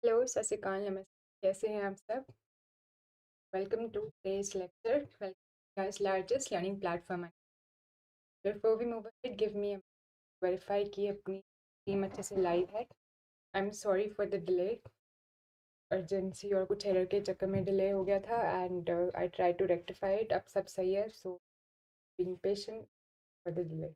Hello, सत श्री अकाल, नमस्ते। कैसे हैं आप सब? Welcome to today's lecture. Welcome to largest learning platform. Before we move ahead, give me a verify कि अपनी टीम अच्छे से लाइव है. I'm sorry for the delay. Urgency और कुछ एरर के चक्कर में डिले हो गया था and I try to rectify it. अब सब सही है, so being patient for the delay.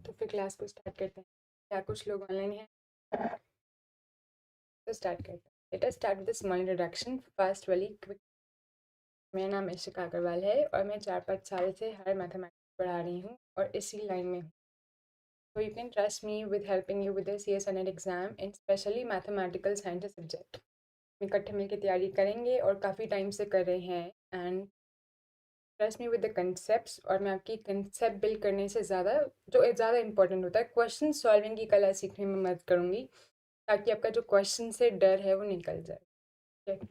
तो फिर क्लास को स्टार्ट करते हैं. क्या कुछ लोग ऑनलाइन हैं? तो स्टार्ट करते हैं. Let us start with a small introduction. Fast वाली क्विक. मेरा नाम इशिका अग्रवाल है और मैं 4-5 साल से हायर मैथमेटिक्स पढ़ा रही हूँ और इसी लाइन में हूँ. So you can trust me with helping you with the CSNET exam and especially mathematical science subject. हम इकट्ठे मिलकर तैयारी करेंगे और काफ़ी टाइम से कर रहे हैं and trust me with the concepts. और मैं आपकी कंसेप्ट बिल्ड करने से ज़्यादा जो ज़्यादा इंपॉर्टेंट होता है क्वेश्चन सॉल्विंग की कला सीखने में मदद करूँगी ताकि आपका जो क्वेश्चन से डर है वो निकल जाए. ठीक है.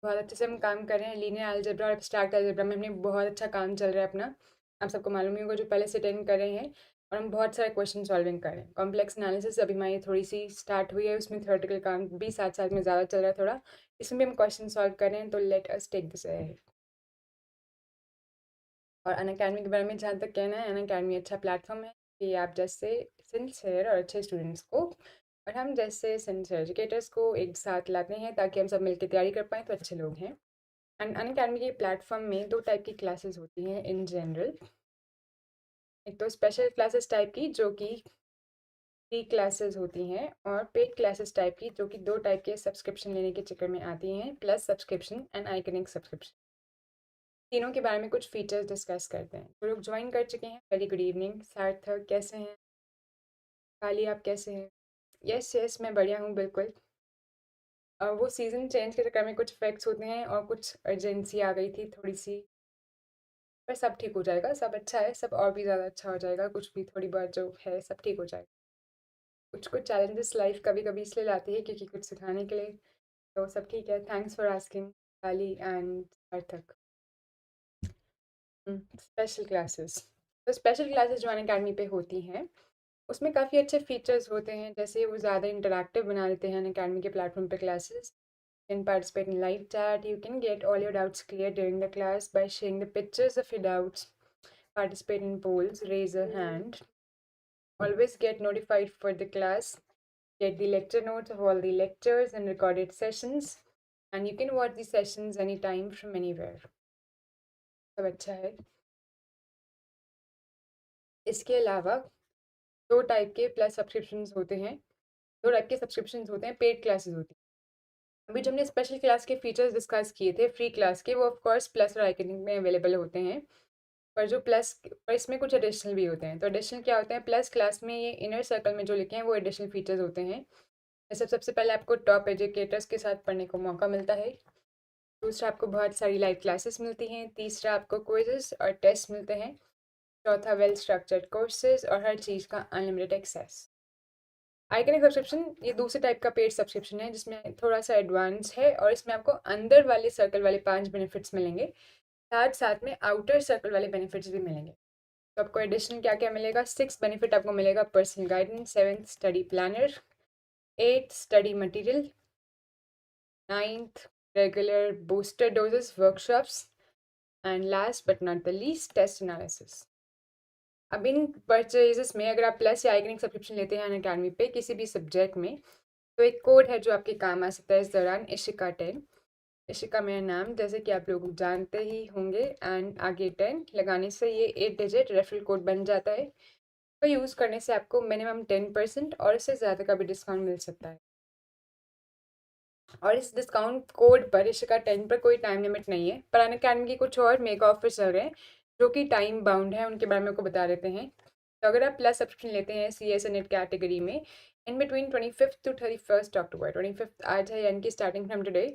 बहुत अच्छे से हम काम कर रहे हैं. लीनियर अलजेब्रा और एब्स्ट्रैक्ट अलजेब्रा में हमने बहुत अच्छा काम चल रहा है अपना. आप सबको मालूम ही होगा जो पहले से अटेंड कर रहे हैं. और हम बहुत सारे क्वेश्चन सॉल्विंग कर रहे हैं. कॉम्प्लेक्स एनालिसिस अभी हमारी थोड़ी सी स्टार्ट हुई है, उसमें थ्योरेटिकल काम भी साथ साथ में ज़्यादा चल रहा है थोड़ा. इसमें भी हम क्वेश्चन सॉल्व कर रहे हैं. तो let us take this ahead. और अनअकैडमी के बारे में जहाँ तक कहना है, अनअकैडमी अच्छा प्लेटफॉर्म है कि आप जैसे सिंसियर और अच्छे स्टूडेंट्स को और हम जैसे सिंसियर एजुकेटर्स को एक साथ लाते हैं ताकि हम सब मिलकर तैयारी कर पाएँ. तो अच्छे लोग हैं. एंड अनअकैडमी के प्लेटफॉर्म में 2 टाइप की क्लासेस होती हैं इन जनरल. एक तो स्पेशल क्लासेस टाइप की जो कि फ्री क्लासेस होती हैं और पेड क्लासेस टाइप की जो कि 2 टाइप के सब्सक्रिप्शन लेने के चक्कर में आती हैं. Plus subscription and iconic subscription. तीनों के बारे में कुछ फीचर्स डिस्कस करते हैं. जो लोग ज्वाइन कर चुके हैं, वेरी गुड इवनिंग. सार्थक कैसे हैं? काली आप कैसे हैं? यस यस, मैं बढ़िया हूँ बिल्कुल. वो सीज़न चेंज के चक्कर में कुछ इफेक्ट्स होते हैं और कुछ अर्जेंसी आ गई थी थोड़ी सी. पर सब ठीक हो जाएगा. सब अच्छा है. सब और भी ज़्यादा अच्छा हो जाएगा. कुछ भी थोड़ी बहुत जो है सब ठीक हो जाएगा. कुछ कुछ चैलेंजेस लाइफ कभी कभी इसलिए लाती है क्योंकि कुछ सिखाने के लिए. तो सब ठीक है. Thanks for asking Kali and Sarthak. Special classes. तो स्पेशल क्लासेस जो अनअकैडमी पे होती हैं उसमें काफ़ी अच्छे फीचर्स होते हैं. जैसे वो ज़्यादा इंटरैक्टिव बना देते हैं अनअकैडमी के प्लेटफॉर्म पे classes. Can participate in live chat. You can get all your doubts cleared during the class by sharing the pictures of your doubts. Participate in polls. Raise a hand. Always get notified for the class. Get the lecture notes of all the lectures and recorded sessions. And you can watch the sessions anytime from anywhere. सब अच्छा है. इसके अलावा 2 type के plus subscriptions होते हैं. 2 type के subscriptions होते हैं. पेड क्लासेस होती हैं. अभी जो हमने स्पेशल क्लास के फीचर्स डिस्कस किए थे फ्री क्लास के, वो ऑफ कोर्स प्लस और आइकनिक में अवेलेबल होते हैं. पर जो प्लस पर इसमें कुछ एडिशनल भी होते हैं. तो एडिशनल क्या होते हैं? प्लस क्लास में ये इनर सर्कल में जो लिखे हैं वो एडिशनल फीचर्स होते हैं. जैसे सबसे पहले आपको टॉप एजुकेटर्स के साथ पढ़ने को मौका मिलता है. दूसरा आपको बहुत सारी लाइव क्लासेस मिलती हैं. तीसरा आपको क्विजेस और टेस्ट मिलते हैं. चौथा वेल स्ट्रक्चर्ड कोर्सेज और हर चीज़ का अनलिमिटेड एक्सेस. आइकनिक सब्सक्रिप्शन ये दूसरे टाइप का पेड सब्सक्रिप्शन है जिसमें थोड़ा सा एडवांस है और इसमें आपको अंदर वाले सर्कल वाले 5 बेनिफिट्स मिलेंगे. साथ साथ में आउटर सर्कल वाले बेनिफिट्स भी मिलेंगे. तो आपको एडिशनल क्या क्या मिलेगा? 6 बेनिफिट आपको मिलेगा. Personal guidance. 7th study planner. 8th study material. 9th regular booster doses workshops. And last but not the least test analysis. अब इन परचेजेस में अगर आप प्लस या आइकनिक सब्सक्रिप्शन लेते हैं अनअकैडमी पे किसी भी सब्जेक्ट में तो एक कोड है जो आपके काम आ सकता है इस दौरान. इशिका 10. इशिका मेरा नाम जैसे कि आप लोग जानते ही होंगे. एंड आगे 10 लगाने से ये 8 डिजिट रेफरल कोड बन जाता है. तो यूज़ करने से आपको मिनिमम 10% और इससे ज़्यादा का भी डिस्काउंट मिल सकता है. और इस डिस्काउंट कोड पर इशिका 10 पर कोई टाइम लिमिट नहीं है. पर अनअकैडमी की कुछ और मेगा ऑफर चल रहे हैं जो कि टाइम बाउंड है. उनके बारे में आपको बता देते हैं. तो अगर आप प्लस सब्सक्रिप्शन लेते हैं CSNET कैटेगरी में in between 25th to 31st October. 25th आज है यानी कि स्टार्टिंग फ्रॉम टुडे.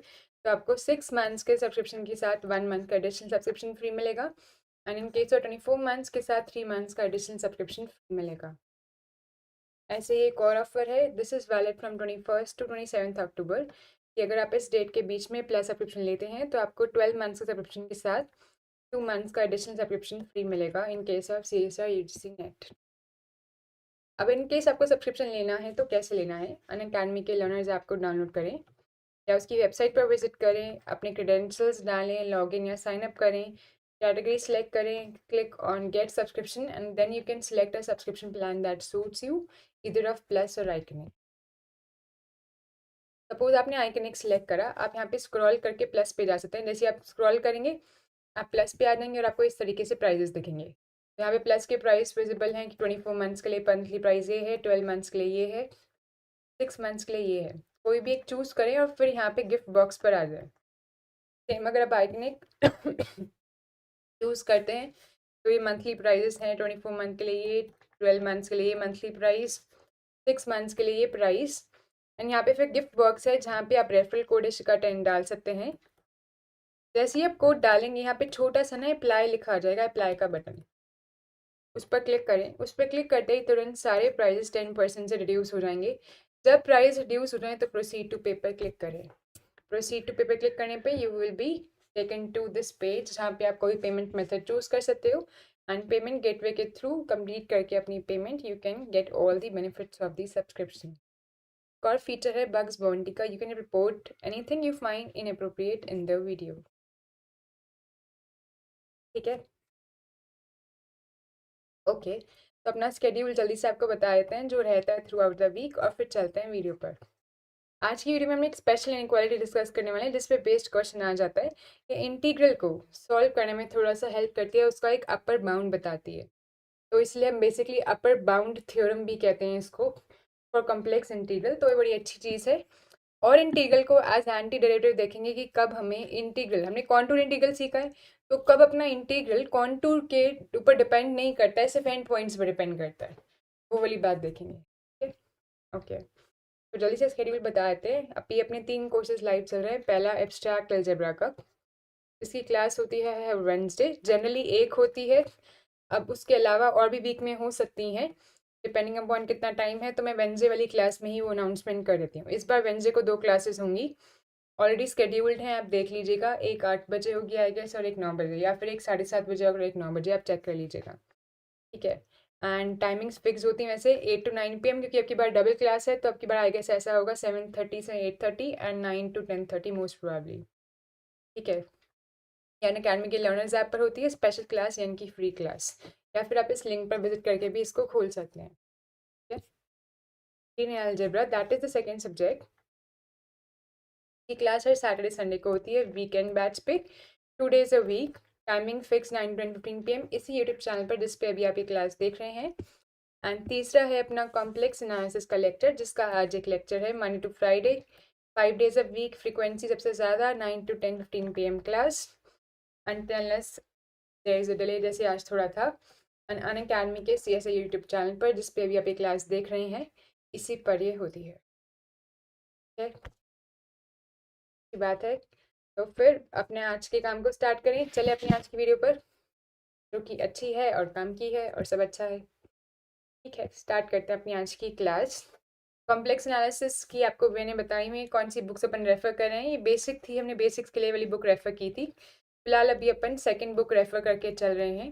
तो आपको 6 मंथ्स के सब्सक्रिप्शन के साथ 1 मंथ का एडिशनल सब्सक्रिप्शन फ्री मिलेगा. And in case of 24 months के साथ 3 मंथ्स का एडिशनल सब्सक्रिप्शन मिलेगा। ऐसे ही एक और ऑफर है, this is valid from 21st to 27th October, कि अगर आप इस डेट के बीच में प्लस सब्सक्रिप्शन लेते हैं तो आपको 12 मंथ्स के सब्सक्रिप्शन के साथ 2 मंथ्स का एडिशनल सब्सक्रिप्शन फ्री मिलेगा in case of CSR UGC net. अब इन केस आपको सब्सक्रिप्शन लेना है तो कैसे लेना है? अनअकैडमी के लर्नर्स ऐप को डाउनलोड करें या उसकी वेबसाइट पर विजिट करें, अपने क्रेडेंशियल्स डालें, लॉगिन या साइन अप करें, कैटेगरी सेलेक्ट करें, click on get subscription and then you can select a subscription plan that suits you either of plus और आइकनिक। सपोज आपने आइकनिक सेलेक्ट करा, आप यहाँ पे स्क्रॉल करके प्लस पे जा सकते हैं। जैसे आप स्क्रॉल करेंगे आप प्लस पे आ जाएंगे और आपको इस तरीके से प्राइजेस दिखेंगे। तो यहाँ पे प्लस के प्राइस विजिबल हैं कि 24 मंथ्स के लिए मंथली प्राइस ये है, 12 मंथ्स के लिए ये है, 6 मंथ्स के लिए ये है। कोई भी एक चूज़ करें और फिर यहाँ पे गिफ्ट बॉक्स पर आ जाए। सेम अगर आप आइकनिक चूज़ करते हैं तो ये मंथली प्राइजेस हैं, 24 मंथ के लिए ये, 12 मंथ्स के लिए मंथली प्राइस, 6 मंथ्स के लिए ये प्राइस। एंड यहाँ पे फिर गिफ्ट बॉक्स है जहाँ पे आप रेफरल कोड इशिका 10 डाल सकते हैं। जैसे ही आप कोड डालेंगे यहाँ पे छोटा सा ना अप्लाई लिखा आ जाएगा, अप्लाई का बटन, उस पर क्लिक करें। उस पर क्लिक करते ही तुरंत सारे प्राइजेस 10% से रिड्यूस हो जाएंगे। जब प्राइस रिड्यूस हो जाए तो प्रोसीड टू पे पर क्लिक करें। प्रोसीड टू पे पर क्लिक करने पे you will be taken to this page जहाँ पे आप कोई पेमेंट मेथड चूज कर सकते हो एंड पेमेंट गेटवे के थ्रू कंप्लीट करके अपनी payment you can get all the benefits of the subscription. एक और फीचर है बग्स बाउंटी का, you can report anything you find inappropriate in the video. ठीक है, ओके। तो अपना स्केड्यूल जल्दी से आपको बता देते हैं जो रहता है थ्रू आउट द वीक और फिर चलते हैं वीडियो पर। आज की वीडियो में हम एक स्पेशल इनक्वालिटी डिस्कस करने वाले हैं जिस पे बेस्ड क्वेश्चन आ जाता है कि इंटीग्रल को सॉल्व करने में थोड़ा सा हेल्प करती है, उसका एक अपर बाउंड बताती है। तो इसलिए हम बेसिकली अपर बाउंड थ्योरम भी कहते हैं इसको फॉर कॉम्प्लेक्स इंटीग्रल। तो ये बड़ी अच्छी चीज़ है। और इंटीग्रल को एज एंटी डेरिवेटिव देखेंगे कि कब हमें इंटीग्रल, हमने कॉन्टूर इंटीग्रल सीखा है, तो कब अपना इंटीग्रल कॉन्टूर के ऊपर डिपेंड नहीं करता है, सिर्फ एंड पॉइंट्स पर डिपेंड करता है, वो वाली बात देखेंगे। ठीक है, ओके। तो जल्दी से स्केड्यूल बता देते हैं। अभी अपने 3 कोर्सेज लाइव चल रहे हैं। पहला एब्स्ट्रैक्ट अलजेब्रा का, इसकी क्लास होती है वेडनेसडे, जनरली एक होती है। अब उसके अलावा और भी वीक में हो सकती हैं डिपेंडिंग अपॉन कितना टाइम है, तो मैं वेडनेसडे वाली क्लास में ही वो अनाउंसमेंट कर देती हूँ। इस बार वेडनेसडे को 2 क्लासेस होंगी, ऑलरेडी स्केड्यूल्ड हैं, आप देख लीजिएगा। एक 8 बजे होगी आई गेस और एक 9 बजे, या फिर एक 7:30 बजे और एक 9 बजे, आप चेक कर लीजिएगा। ठीक है, एंड टाइमिंग्स फिक्स होती हैं वैसे 8 to 9 PM, क्योंकि आपकी बार डबल क्लास है तो आपकी बार आई गेस ऐसा होगा 7:30 से 8:30 एंड 9 to 10:30 मोस्ट प्रोबेबली। ठीक है, यानी अकेडमी के लर्नर्स ऐप पर होती है स्पेशल क्लास यानी कि फ्री क्लास, या फिर आप इस लिंक पर विजिट करके भी इसको खोल सकते हैं। ठीक है, in algebra that is the second subject की क्लास हर सैटरडे संडे को होती है वीकेंड बैच पे, 2 days a week. Timing fix 9 to 10:15 PM इसी यूट्यूब चैनल पर जिस पे अभी आप ये क्लास देख रहे हैं। एंड तीसरा है अपना कॉम्प्लेक्स एनालिसिस का लेक्चर, जिसका आज एक लेक्चर है Monday to Friday, 5 days a week, frequency सबसे ज़्यादा 9 to 10:15 PM class, unless there is a delay जैसे आज थोड़ा था। एंड अनअकैडमी के CSA यूट्यूब चैनल पर जिस पे अभी आप ये क्लास देख रहे हैं, इसी पर ये होती है। ठीक है, की बात है। तो फिर अपने आज के काम को स्टार्ट करें। चले अपनी आज की वीडियो पर, जो कि अच्छी है और काम की है और सब अच्छा है। ठीक है, स्टार्ट करते हैं अपनी आज की क्लास। कॉम्प्लेक्स एनालिसिस की आपको मैंने बताई हुई कौन सी बुक्स अपन रेफर कर रहे हैं, ये बेसिक थी, हमने बेसिक्स के लिए वाली बुक रेफर की थी। फिलहाल अभी अपन सेकंड बुक रेफर करके चल रहे हैं।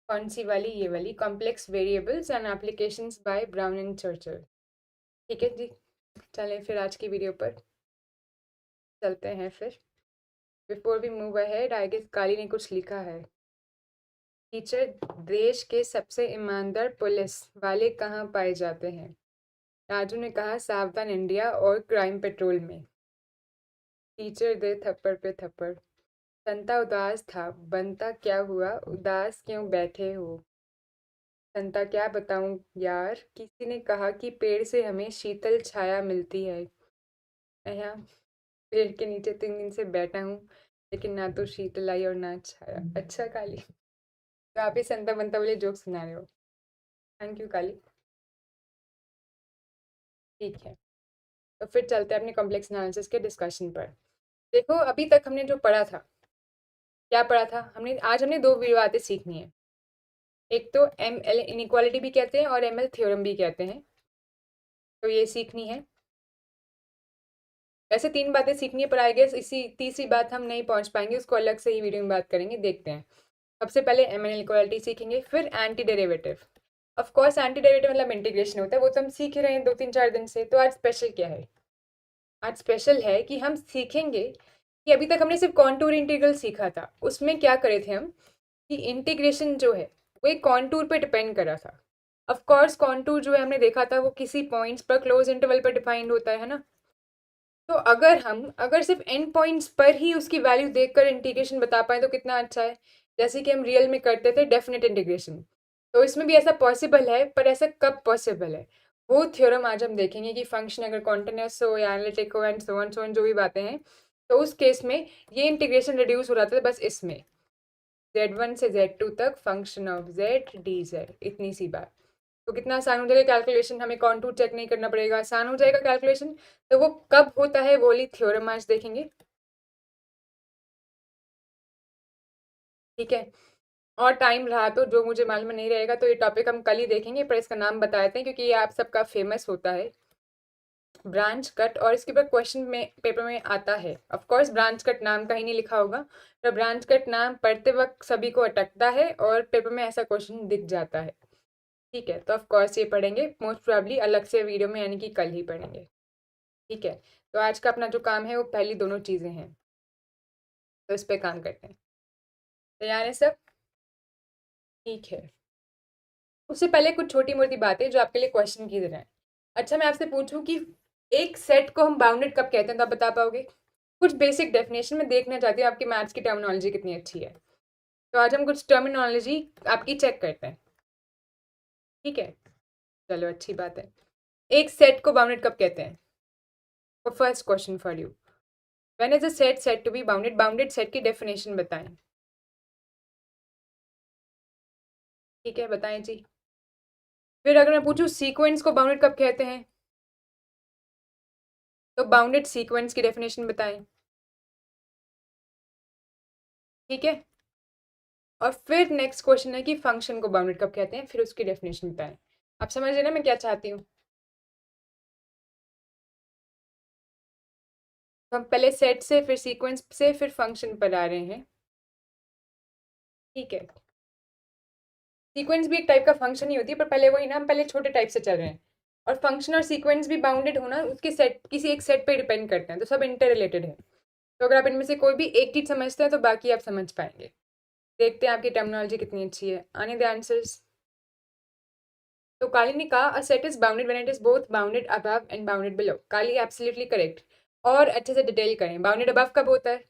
कौन सी वाली? ये वाली, complex variables and applications by Brown and Churchill. ठीक है जी, चलें फिर आज की वीडियो पर चलते हैं। फिर before we move ahead I guess Kali ने कुछ लिखा है। टीचर, देश के सबसे ईमानदार पुलिस वाले कहाँ पाए जाते हैं? राजू ने कहा सावधान इंडिया और क्राइम पेट्रोल में। टीचर दे थप्पड़ पे थप्पड़। संता उदास था, बनता क्या हुआ, उदास क्यों बैठे हो? संता क्या बताऊं यार, किसी ने कहा कि पेड़ से हमें शीतल छाया मिलती है। मैं यहाँ पेड़ के नीचे 3 दिन से बैठा हूँ, लेकिन ना तो शीतल आई और ना छाया। अच्छा काली, तो आप ही संता बनता वाले जोक सुना रहे हो। थैंक यू काली। ठीक है, तो फिर चलते हैं अपने कॉम्प्लेक्स एनालिसिस के डिस्कशन पर। देखो अभी तक हमने जो पढ़ा था, क्या पढ़ा था हमने? आज हमने दो वीडियो बातें सीखनी है। एक तो एम एल इनइक्वालिटी भी कहते हैं और एम एल थ्योरम भी कहते हैं, तो ये सीखनी है। वैसे तीन बातें सीखनी है, पर आई गेस इसी तीसरी बात हम नहीं पहुंच पाएंगे, उसको अलग से ही वीडियो में बात करेंगे, देखते हैं। सबसे पहले एम एल इनइक्वालिटी सीखेंगे, फिर anti derivative. Of course anti derivative मतलब इंटीग्रेशन होता है, वो तो हम सीख ही रहे हैं 2-3-4 दिन से। तो आज स्पेशल क्या है? आज स्पेशल है कि हम सीखेंगे कि अभी तक हमने सिर्फ कॉन्टूर इंटीग्रल सीखा था, उसमें क्या करे थे हम कि इंटीग्रेशन जो है वो एक कॉन्टूर पे डिपेंड करा था। ऑफ कोर्स कॉन्टूर जो है हमने देखा था वो किसी पॉइंट्स पर क्लोज इंटरवल पर डिफाइंड होता है ना। तो अगर सिर्फ एंड पॉइंट्स पर ही उसकी वैल्यू देखकर इंटीग्रेशन बता पाए तो कितना अच्छा है। जैसे कि हम रियल में करते थे डेफिनेट इंटीग्रेशन, तो इसमें भी ऐसा पॉसिबल है, पर ऐसा कब पॉसिबल है वो थ्योरम आज हम देखेंगे कि फंक्शन अगर कॉन्टिन्यूस हो या एनालिटिक हो एंड सो ऑन जो भी बातें हैं, तो उस केस में ये इंटीग्रेशन रिड्यूस हो जाता है बस इसमें, z1 से z2 तक फंक्शन ऑफ z dz, इतनी सी बात। तो कितना आसान हो जाएगा कैलकुलेशन, हमें कॉन्टूर चेक नहीं करना पड़ेगा, आसान हो जाएगा कैलकुलेशन। तो वो कब होता है वो वाली थ्योरम आज देखेंगे, ठीक है। और टाइम रहा तो जो मुझे मालूम नहीं रहेगा तो ये टॉपिक हम कल ही देखेंगे, पर इसका नाम बता देते हैं क्योंकि ये आप सबका फेमस होता है, ब्रांच कट। और इसके ऊपर क्वेश्चन में पेपर में आता है। ऑफ कोर्स ब्रांच कट नाम का ही नहीं लिखा होगा, पर ब्रांच कट नाम पढ़ते वक्त सभी को अटकता है और पेपर में ऐसा क्वेश्चन दिख जाता है, ठीक है। तो ऑफ कोर्स ये पढ़ेंगे मोस्ट प्रोबेबली अलग से वीडियो में, यानी कि कल ही पढ़ेंगे, ठीक है। तो आज का अपना जो काम है वो पहली दोनों चीज़ें हैं, तो इस पे काम करते हैं। तैयार है सब? ठीक है। उससे पहले कुछ छोटी मोटी बातें जो आपके लिए क्वेश्चन की तरह है। अच्छा, मैं आपसे पूछूं कि एक सेट को हम बाउंडेड कब कहते हैं, तो आप बता पाओगे? कुछ बेसिक डेफिनेशन में देखना चाहती हूँ आपकी मैथ्स की टर्मिनोलॉजी कितनी अच्छी है। तो आज हम कुछ टर्मिनोलॉजी आपकी चेक करते हैं, ठीक है। चलो अच्छी बात है। एक सेट को बाउंडेड कब कहते हैं? तो first question for you, when is a set said to be bounded? Bounded set की डेफिनेशन बताएं, ठीक है, बताएं जी। फिर अगर मैं पूछूं सीक्वेंस को बाउंडेड कब कहते हैं, तो बाउंडेड सीक्वेंस की डेफिनेशन बताएं, ठीक है। और फिर नेक्स्ट क्वेश्चन है कि फंक्शन को बाउंडेड कब कहते हैं, फिर उसकी डेफिनेशन बताएं। आप समझ रहे ना मैं क्या चाहती हूँ? तो हम पहले सेट से, फिर सीक्वेंस से, फिर फंक्शन पर आ रहे हैं, ठीक है। सीक्वेंस भी एक टाइप का फंक्शन ही होती है, पर पहले वही ना, हम पहले छोटे टाइप से चल रहे हैं। और फंक्शन और सीक्वेंस भी बाउंडेड होना उसके सेट, किसी एक सेट पे डिपेंड करते हैं, तो सब इंटर रिलेटेड है। तो अगर आप इनमें से कोई भी एक चीज समझते हैं तो बाकी आप समझ पाएंगे। देखते हैं आपकी टर्मिनोलॉजी कितनी अच्छी है, आने दे आंसर्स। तो काली ने कहा a set is bounded when it is both bounded above and bounded below. Kali absolutely correct. और अच्छे से डिटेल करें, बाउंडेड अबव कब होता है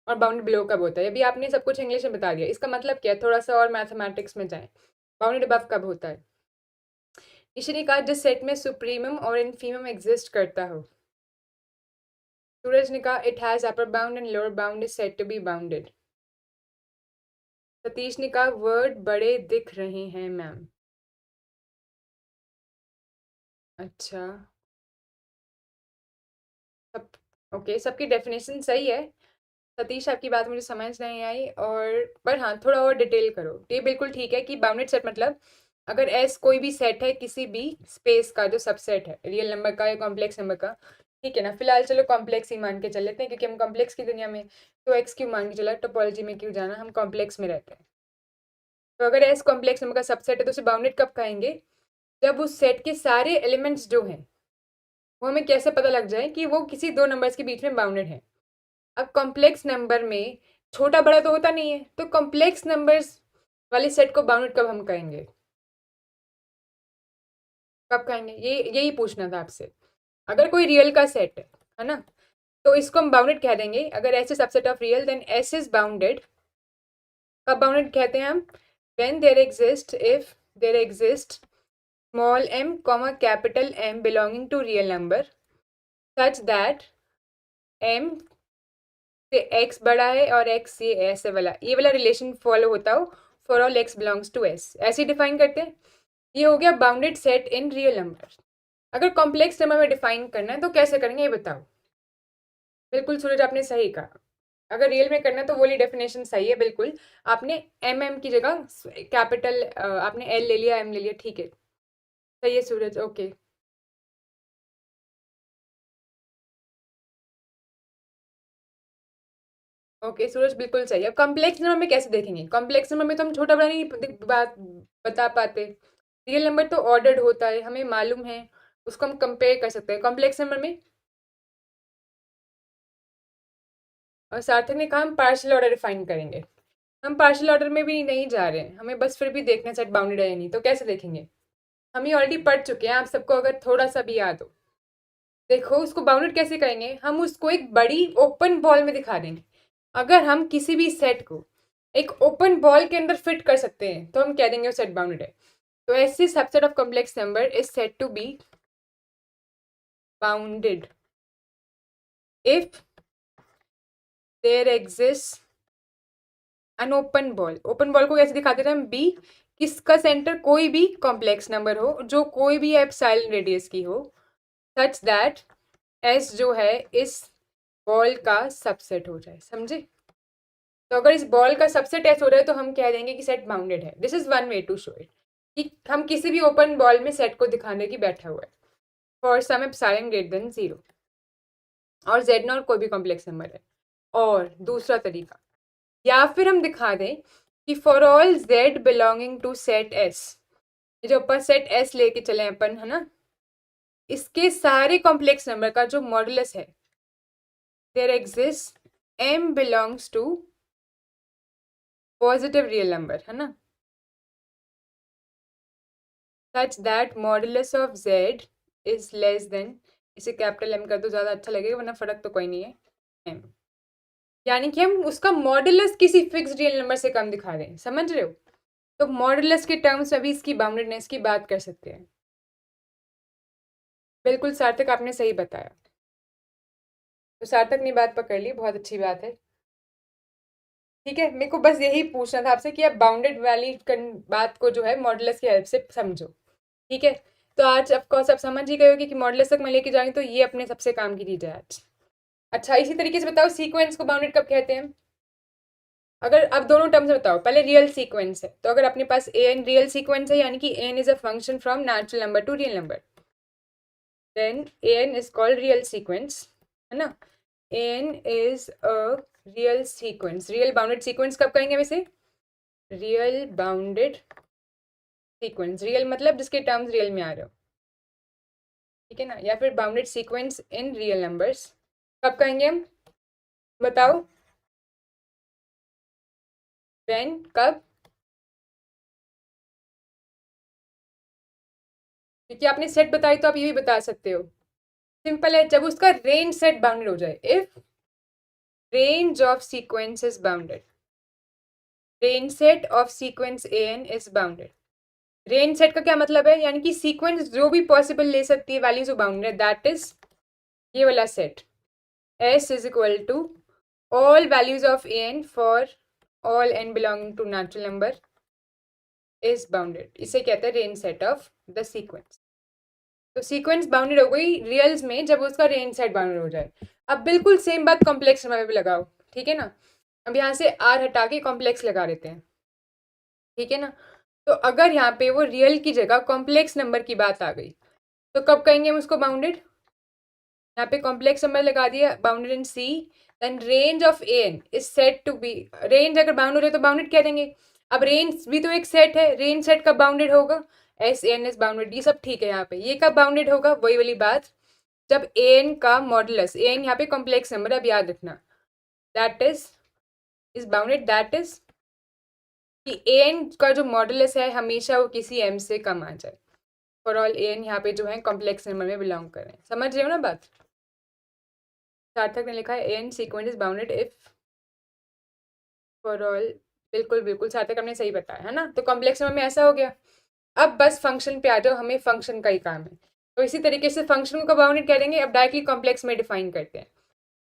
और बाउंडेड बिलो कब होता है। अभी आपने सब कुछ इंग्लिश में बता दिया, इसका मतलब क्या है, थोड़ा सा और मैथमेटिक्स में जाएं। बाउंडेड अबव कब होता है? ईशी ने कहा जिस सेट में सुप्रीमम और इनफीमम एग्जिस्ट करता हो। सूरज ने कहा it has upper bound and lower bound is said to be bounded. Satish ने कहा वर्ड बड़े दिख रहे हैं मैम। अच्छा, सब ओके, सबकी डेफिनेशन सही है। सतीश आपकी बात मुझे समझ नहीं आई, और पर हाँ थोड़ा और डिटेल करो। ये बिल्कुल ठीक है कि बाउंडेड सेट मतलब अगर एस कोई भी सेट है किसी भी स्पेस का जो सबसेट है रियल नंबर का या कॉम्प्लेक्स नंबर का, ठीक है ना। फिलहाल चलो कॉम्प्लेक्स ही मान के चल लेते हैं क्योंकि हम कॉम्प्लेक्स की दुनिया में, तो एक्स क्यों मान के चला, टोपोलॉजी में क्यों जाना, हम कॉम्प्लेक्स में रहते हैं। तो अगर एस कॉम्प्लेक्स नंबर का सबसेट है तो उसे बाउंडेड कब कहेंगे? जब उस सेट के सारे एलिमेंट्स जो हैं वो हमें कैसे पता लग जाए कि वो किसी दो नंबर्स के बीच में बाउंडेड है। अब कॉम्प्लेक्स नंबर में छोटा बड़ा तो होता नहीं है, तो कॉम्प्लेक्स नंबर्स वाले सेट को बाउंडेड कब हम कहेंगे, कब कहेंगे, ये यही पूछना था आपसे। अगर कोई रियल का सेट है ना, तो इसको हम बाउंडेड कह देंगे। अगर ऐसे subset of real then S is bounded. कब बाउंडेड कहते हैं हम? When there exist, if there exist small m comma capital M belonging to real number such that m से x बड़ा है और x से ऐसे वाला, ये वाला रिलेशन फॉलो होता हो for all x belongs to s, ऐसे डिफाइन करते हैं। ये हो गया bounded set in real number. अगर कॉम्प्लेक्स नंबर में डिफाइन करना है तो कैसे करेंगे ये बताओ। बिल्कुल सूरज आपने सही कहा, अगर रियल में करना तो वो वाली डेफिनेशन सही है बिल्कुल। आपने एम की जगह कैपिटल आपने एल ले लिया, एम ले लिया, ठीक है, सही है सूरज, ओके। ओके सूरज बिल्कुल सही है। अब कॉम्प्लेक्स नंबर में कैसे देखेंगे? कॉम्प्लेक्स नंबर में तो हम छोटा बड़ा नहीं बात बता पाते। रियल नंबर तो ऑर्डर्ड होता है, हमें मालूम है, उसको हम कंपेयर कर सकते हैं। कॉम्प्लेक्स नंबर में और सार्थक ने कहा हम पार्शियल ऑर्डर डिफाइन करेंगे। हम पार्शियल ऑर्डर में भी नहीं जा रहे हैं, हमें बस फिर भी देखना सेट बाउंडेड है या नहीं। तो कैसे देखेंगे? हम ये ऑलरेडी पढ़ चुके हैं, आप सबको अगर थोड़ा सा भी याद हो। देखो उसको बाउंडेड कैसे करेंगे? हम उसको एक बड़ी ओपन बॉल में दिखा देंगे। अगर हम किसी भी सेट को एक ओपन बॉल के अंदर फिट कर सकते हैं तो हम कह देंगे वो सेट बाउंडेड है। तो ऐसे subset of complex number is said to be bounded if there exist an open ball. Open ball को कैसे दिखाते थे हम? बी किसका सेंटर कोई भी कॉम्प्लेक्स नंबर हो जो कोई भी एप्सिलॉन रेडियस की हो, सच दैट एस जो है इस बॉल का सबसेट हो जाए। समझे? तो अगर इस बॉल का सबसेट एस हो रहा है तो हम कह देंगे कि सेट बाउंडेड है। This is one way to show it कि हम किसी भी ओपन बॉल में सेट को दिखाने की बैठा हुआ है for some epsilon greater than 0 और जेड नॉट कोई भी कॉम्प्लेक्स नंबर है। और दूसरा तरीका, या फिर हम दिखा दें कि for all z belonging to set S, जो अपन सेट एस लेके चले अपन, है ना, इसके सारे कॉम्प्लेक्स नंबर का जो मॉडुलस है, there exist M belongs to positive real number, है ना, such that modulus of z is less than, इसे कैपिटल एम कर दो ज़्यादा अच्छा लगेगा वरना फर्क तो कोई नहीं है, एम। यानी कि हम उसका मॉडुलस किसी फिक्स रियल नंबर से कम दिखा रहे हैं। समझ रहे हो? तो मॉडुलस के टर्म्स में भी इसकी बाउंडेडनेस की बात कर सकते हैं। बिल्कुल सार्थक, आपने सही बताया। तो सार्थक ने बात पकड़ ली, बहुत अच्छी बात है। ठीक है, मेरे को बस यही पूछना था आपसे कि आप बाउंडेड वाली बात को जो है मॉडुलस की हेल्प से समझो। ठीक है, तो आज ऑफकोर्स आप समझ ही गए होगे कि मॉडुलस तक मैं लेके जाऊंगी तो ये अपने सबसे काम की चीज है आज। अच्छा, इसी तरीके से बताओ सीक्वेंस को बाउंडेड कब कहते हैं? अगर आप दोनों टर्म्स बताओ, पहले रियल सीक्वेंस है तो अगर अपने पास ए एन रियल सीक्वेंस है यानी कि n is a function from natural number to real number, then an is called real sequence, है ना। an is a real sequence। real bounded sequence कब कहेंगे वैसे? real bounded sequence, real मतलब जिसके टर्म्स रियल में आ रहे हो, ठीक है ना, या फिर bounded sequence in real numbers कब कहेंगे हम? बताओ, व्हेन, कब? क्योंकि आपने सेट बताई तो आप ये भी बता सकते हो। सिंपल है, जब उसका रेंज सेट बाउंडेड हो जाए, if range of sequence is bounded, range set of sequence an is bounded. Range set का क्या मतलब है? यानी कि सीक्वेंस जो भी पॉसिबल ले सकती है वैल्यूज वो बाउंडेड है, दैट इज ये वाला set S is equal to all values of an for all n belonging to natural number is bounded. इसे कहते हैं range set of the sequence. तो सीक्वेंस बाउंडेड हो गई रियल्स में जब उसका रेंज सेट बाउंडेड हो जाए। अब बिल्कुल सेम बात कॉम्प्लेक्स नंबर में भी लगाओ, ठीक है ना। अब यहाँ से R हटा के कॉम्प्लेक्स लगा देते हैं, ठीक है ना। तो अगर यहाँ पे वो रियल की जगह कॉम्प्लेक्स नंबर की बात आ गई तो कब कहेंगे हम उसको बाउंडेड? यहाँ पे कॉम्प्लेक्स नंबर लगा दिया, bounded in C, then range of n is set to be, range अगर बाउंड हो जाए तो बाउंडेड कह देंगे। अब रेंज भी तो एक सेट है, रेंज सेट कब बाउंडेड होगा? एस एन इज बाउंडेड, ये सब ठीक है। यहाँ पे ये कब बाउंडेड होगा? वही वाली बात, जब एन का मॉडुलस, एन यहाँ पे कॉम्प्लेक्स नंबर, अब याद रखना, that is bounded, that is कि एन का जो मॉडुलस है हमेशा वो किसी एम से कम आ जाए फॉर ऑल एन यहाँ पे जो है कॉम्प्लेक्स नंबर में बिलोंग करें। समझ रहे हो ना बात? सार्थक ने लिखा है n sequence is bounded if for all, बिल्कुल बिल्कुल सार्थक हमने सही बताया है ना। तो कॉम्प्लेक्स नंबर में ऐसा हो गया। अब बस फंक्शन पे आ जाओ, हमें फंक्शन का ही काम है। तो इसी तरीके से फंक्शन को बाउंडेड करेंगे। अब डायरेक्टली कॉम्प्लेक्स में डिफाइन करते हैं।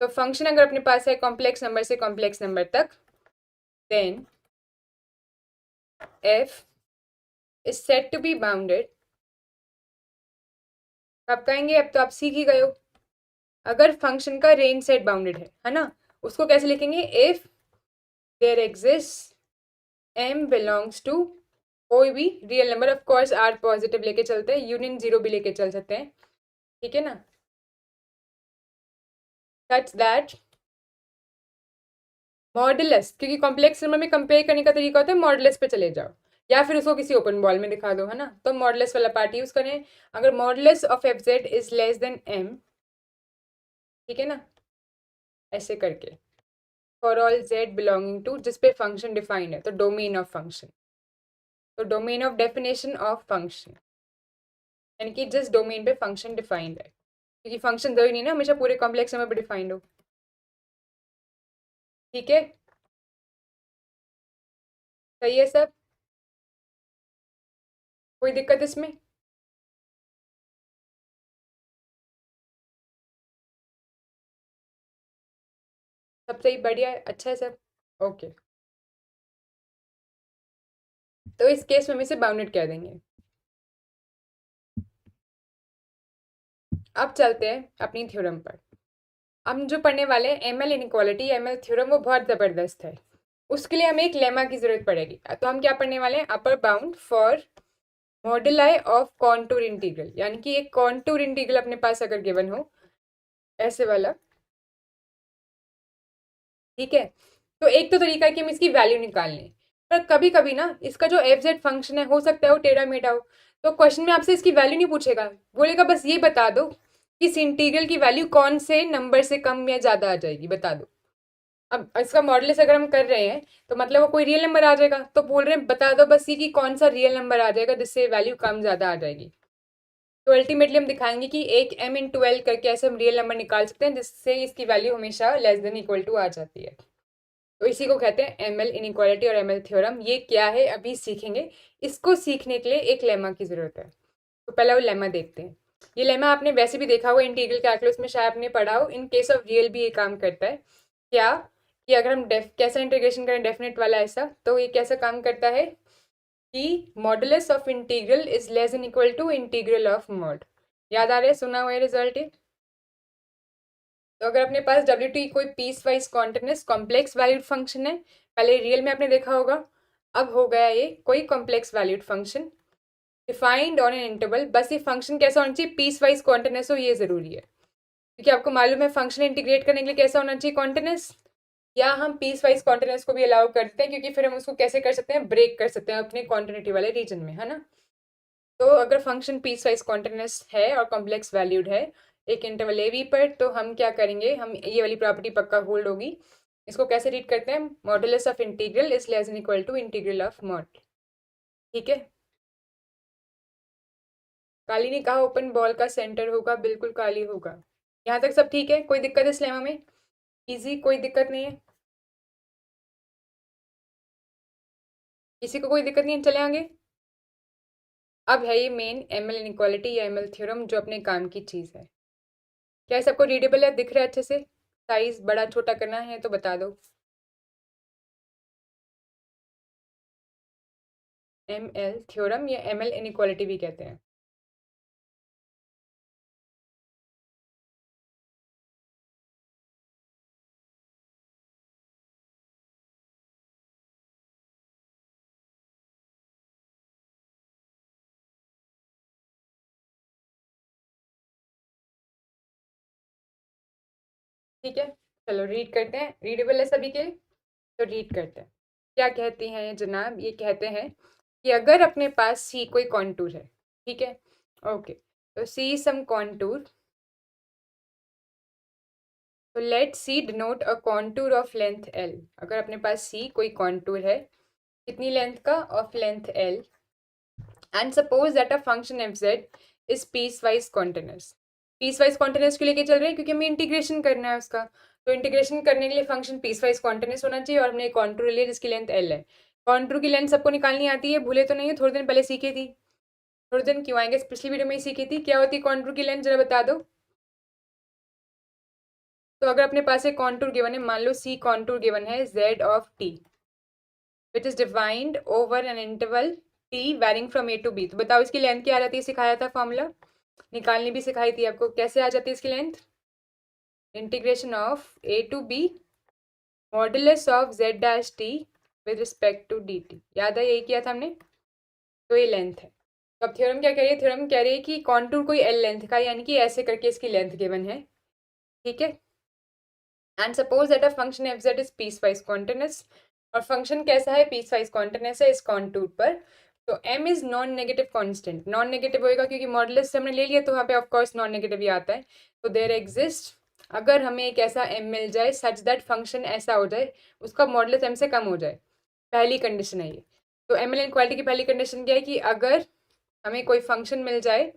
तो फंक्शन अगर अपने पास है कॉम्प्लेक्स नंबर से कॉम्प्लेक्स नंबर तक, then f is said to be bounded। कब कहेंगे? अब तो आप सीख ही गए हो। अगर फंक्शन का रेंज सेट बाउंडेड है ना, उसको कैसे लिखेंगे? If there exist m belongs to कोई भी real number, of course r positive लेके चलते हैं, यूनियन जीरो भी लेके चल सकते हैं, ठीक है ना, सच दैट मॉडुलस, क्योंकि कॉम्प्लेक्स नंबर में कंपेयर करने का तरीका होता है मॉडुलस पे चले जाओ या फिर उसको किसी ओपन बॉल में दिखा दो, है ना, तो मॉडुलस वाला पार्ट यूज करें। अगर modulus of F z is less than m, ठीक है ना, ऐसे करके for all z belonging to, जिस पे फंक्शन डिफाइंड है, तो डोमेन ऑफ फंक्शन, तो domain of definition of function, यानी कि जिस डोमेन पे फंक्शन डिफाइंड है, क्योंकि फंक्शन दो ही नहीं ना हमेशा पूरे कॉम्प्लेक्स नंबर पे डिफाइंड हो, ठीक है, सही है सब, कोई दिक्कत इसमें? सब सही, बढ़िया है, अच्छा है सब, ओके। तो इस केस में हम इसे बाउंडेड कह देंगे। अब चलते हैं अपनी थ्योरम पर। हम जो पढ़ने वाले हैं M L inequality, M L theorem, वो बहुत ज़बरदस्त है। उसके लिए हमें एक लेमा की जरूरत पड़ेगी। तो हम क्या पढ़ने वाले हैं? Upper bound for moduli of contour integral, यानी कि एक कॉन्टूर इंटीग्रल अपने पास अगर गिवन हो, ऐसे वाला, ठीक है, तो एक तो तरीका है कि हम इसकी वैल्यू निकाल लें, पर कभी कभी ना इसका जो एफ जेड फंक्शन है हो सकता है वो टेढ़ा मेढ़ा हो, तो क्वेश्चन में आपसे इसकी वैल्यू नहीं पूछेगा, बोलेगा बस ये बता दो कि इस इंटीग्रल की वैल्यू कौन से नंबर से कम या ज्यादा आ जाएगी, बता दो। अब इसका मॉडुलस अगर हम कर रहे हैं तो मतलब वो कोई रियल नंबर आ जाएगा, तो बोल रहे हैं बता दो बस ये कि कौन सा रियल नंबर आ जाएगा जिससे वैल्यू कम ज्यादा आ जाएगी। तो अल्टीमेटली हम दिखाएंगे कि एक m इन 12 करके ऐसे हम रियल नंबर निकाल सकते हैं जिससे इसकी वैल्यू हमेशा लेस देन इक्वल टू आ जाती है। तो इसी को कहते हैं एम एल इनइक्वालिटी और एम एल थ्योरम। ये क्या है अभी सीखेंगे। इसको सीखने के लिए एक लेमा की जरूरत है, तो पहले वो लेमा देखते हैं। ये लेमा आपने वैसे भी देखा हुआ इंटीग्रल कैलकुलस में, शायद आपने पढ़ा हो। इन केस ऑफ रियल भी ये काम करता है। क्या कि अगर हम कैसा इंटीग्रेशन करें डेफिनेट वाला ऐसा, तो ये कैसा काम करता है कि modulus of integral is less than equal to integral of mod. याद आ रहा है? सुना हुआ है रिजल्ट ये। तो अगर अपने पास डब्ल्यू टी कोई piecewise continuous complex valued function है, पहले रियल में आपने देखा होगा, अब हो गया ये कोई complex valued function defined on an interval. बस ये फंक्शन कैसा होना चाहिए? पीस वाइज कॉन्टिन्यूस हो, ये जरूरी है, क्योंकि आपको मालूम है फंक्शन इंटीग्रेट करने के लिए कैसा होना चाहिए? कॉन्टिन्यूस। या हम पीस वाइज कॉन्टिन्यूस को भी अलाउ करते हैं, क्योंकि फिर हम उसको कैसे कर सकते हैं? ब्रेक कर सकते हैं अपने कॉन्टिन्यूटी वाले रीजन में, है ना। तो अगर फंक्शन पीस वाइज कॉन्टिन्यूस है और कॉम्प्लेक्स वैल्यूड है एक इंटरवल ए वी पर, तो हम क्या करेंगे? हम ये वाली प्रॉपर्टी पक्का होल्ड होगी। इसको कैसे रीड करते हैं? Modulus of integral is less than equal to integral of mod, ठीक है। काली ने कहा ओपन बॉल का सेंटर होगा, बिल्कुल काली होगा। यहाँ तक सब ठीक है? कोई दिक्कत है इस लेमा में? इजी, कोई दिक्कत नहीं है? किसी को कोई दिक्कत नहीं है? चले आगे। अब है ये मेन एम एल इनइक्वालिटी या एम एल थ्योरम, जो अपने काम की चीज़ है। क्या सबको रीडेबल है? दिख रहा है अच्छे से? साइज बड़ा छोटा करना है तो बता दो। एम एल थ्योरम या एम एल इनइक्वालिटी भी कहते हैं। ठीक है, चलो रीड करते हैं। रीडेबल है सभी के? तो रीड करते हैं। क्या कहती हैं ये जनाब? ये कहते हैं कि अगर अपने पास सी कोई कॉन्टूर है, ठीक है, ओके, तो सी सम कॉन्टूर, तो let see denote a contour of length L. अगर अपने पास सी कोई कॉन्टूर है, कितनी लेंथ का? Of length L, and suppose that a function F z is piecewise continuous. Piecewise continuous क्यों लेके चल रहे हैं? क्योंकि हमें इंटीग्रेशन करना है उसका। तो इंटीग्रेशन करने के लिए फंक्शन पीस वाइज कॉन्टिन्यूस होना चाहिए, और हमने कॉन्टूर लिया जिसकी लेंथ एल है। कॉन्टूर की लेंथ सबको निकालनी आती है, भूले तो नहीं हो? थोड़े दिन पहले सीखी थी। थोड़े दिन क्यों आएंगे, पिछली वीडियो में ही सीखी थी। क्या होती है कॉन्टूर की लेंथ, जरा बता दो। तो अगर अपने पास एक कॉन्टूर गिवन है, मान लो सी कॉन्टूर गिवन है z of t, which is defined over an interval t varying from a to b, तो बताओ इसकी लेंथ क्या आ जाती है? सिखाया था फॉर्मूला, निकालनी भी सिखाई थी आपको। कैसे आ जाती है इसकी length? Integration of a to b modulus of Z dash t with respect to d t, याद है यही किया था हमने। तो ये लेंथ है। तो अब थ्योरम क्या कह रही है, थ्योरम कह रही है कि कॉन्टूर कोई एल लेंथ का, यानी कि ऐसे करके इसकी लेंथ गिवन है, ठीक है। And suppose that a function F z is piecewise continuous, और फंक्शन कैसा है, पीस वाइज कॉन्टिन्यूस है इस कॉन्टूर पर। तो m is non negative constant, non negative होएगा क्योंकि मॉडुलस से हमने ले लिया तो वहाँ पे ऑफकोर्स नॉन नेगेटिव ही आता है। तो देयर एग्जिस्ट, अगर हमें एक ऐसा m मिल जाए सच दैट फंक्शन ऐसा हो जाए उसका मॉडुलस m से कम हो जाए, पहली कंडीशन है ये। तो एम एल इनक्वालिटी की पहली कंडीशन क्या है कि अगर हमें कोई फंक्शन मिल जाए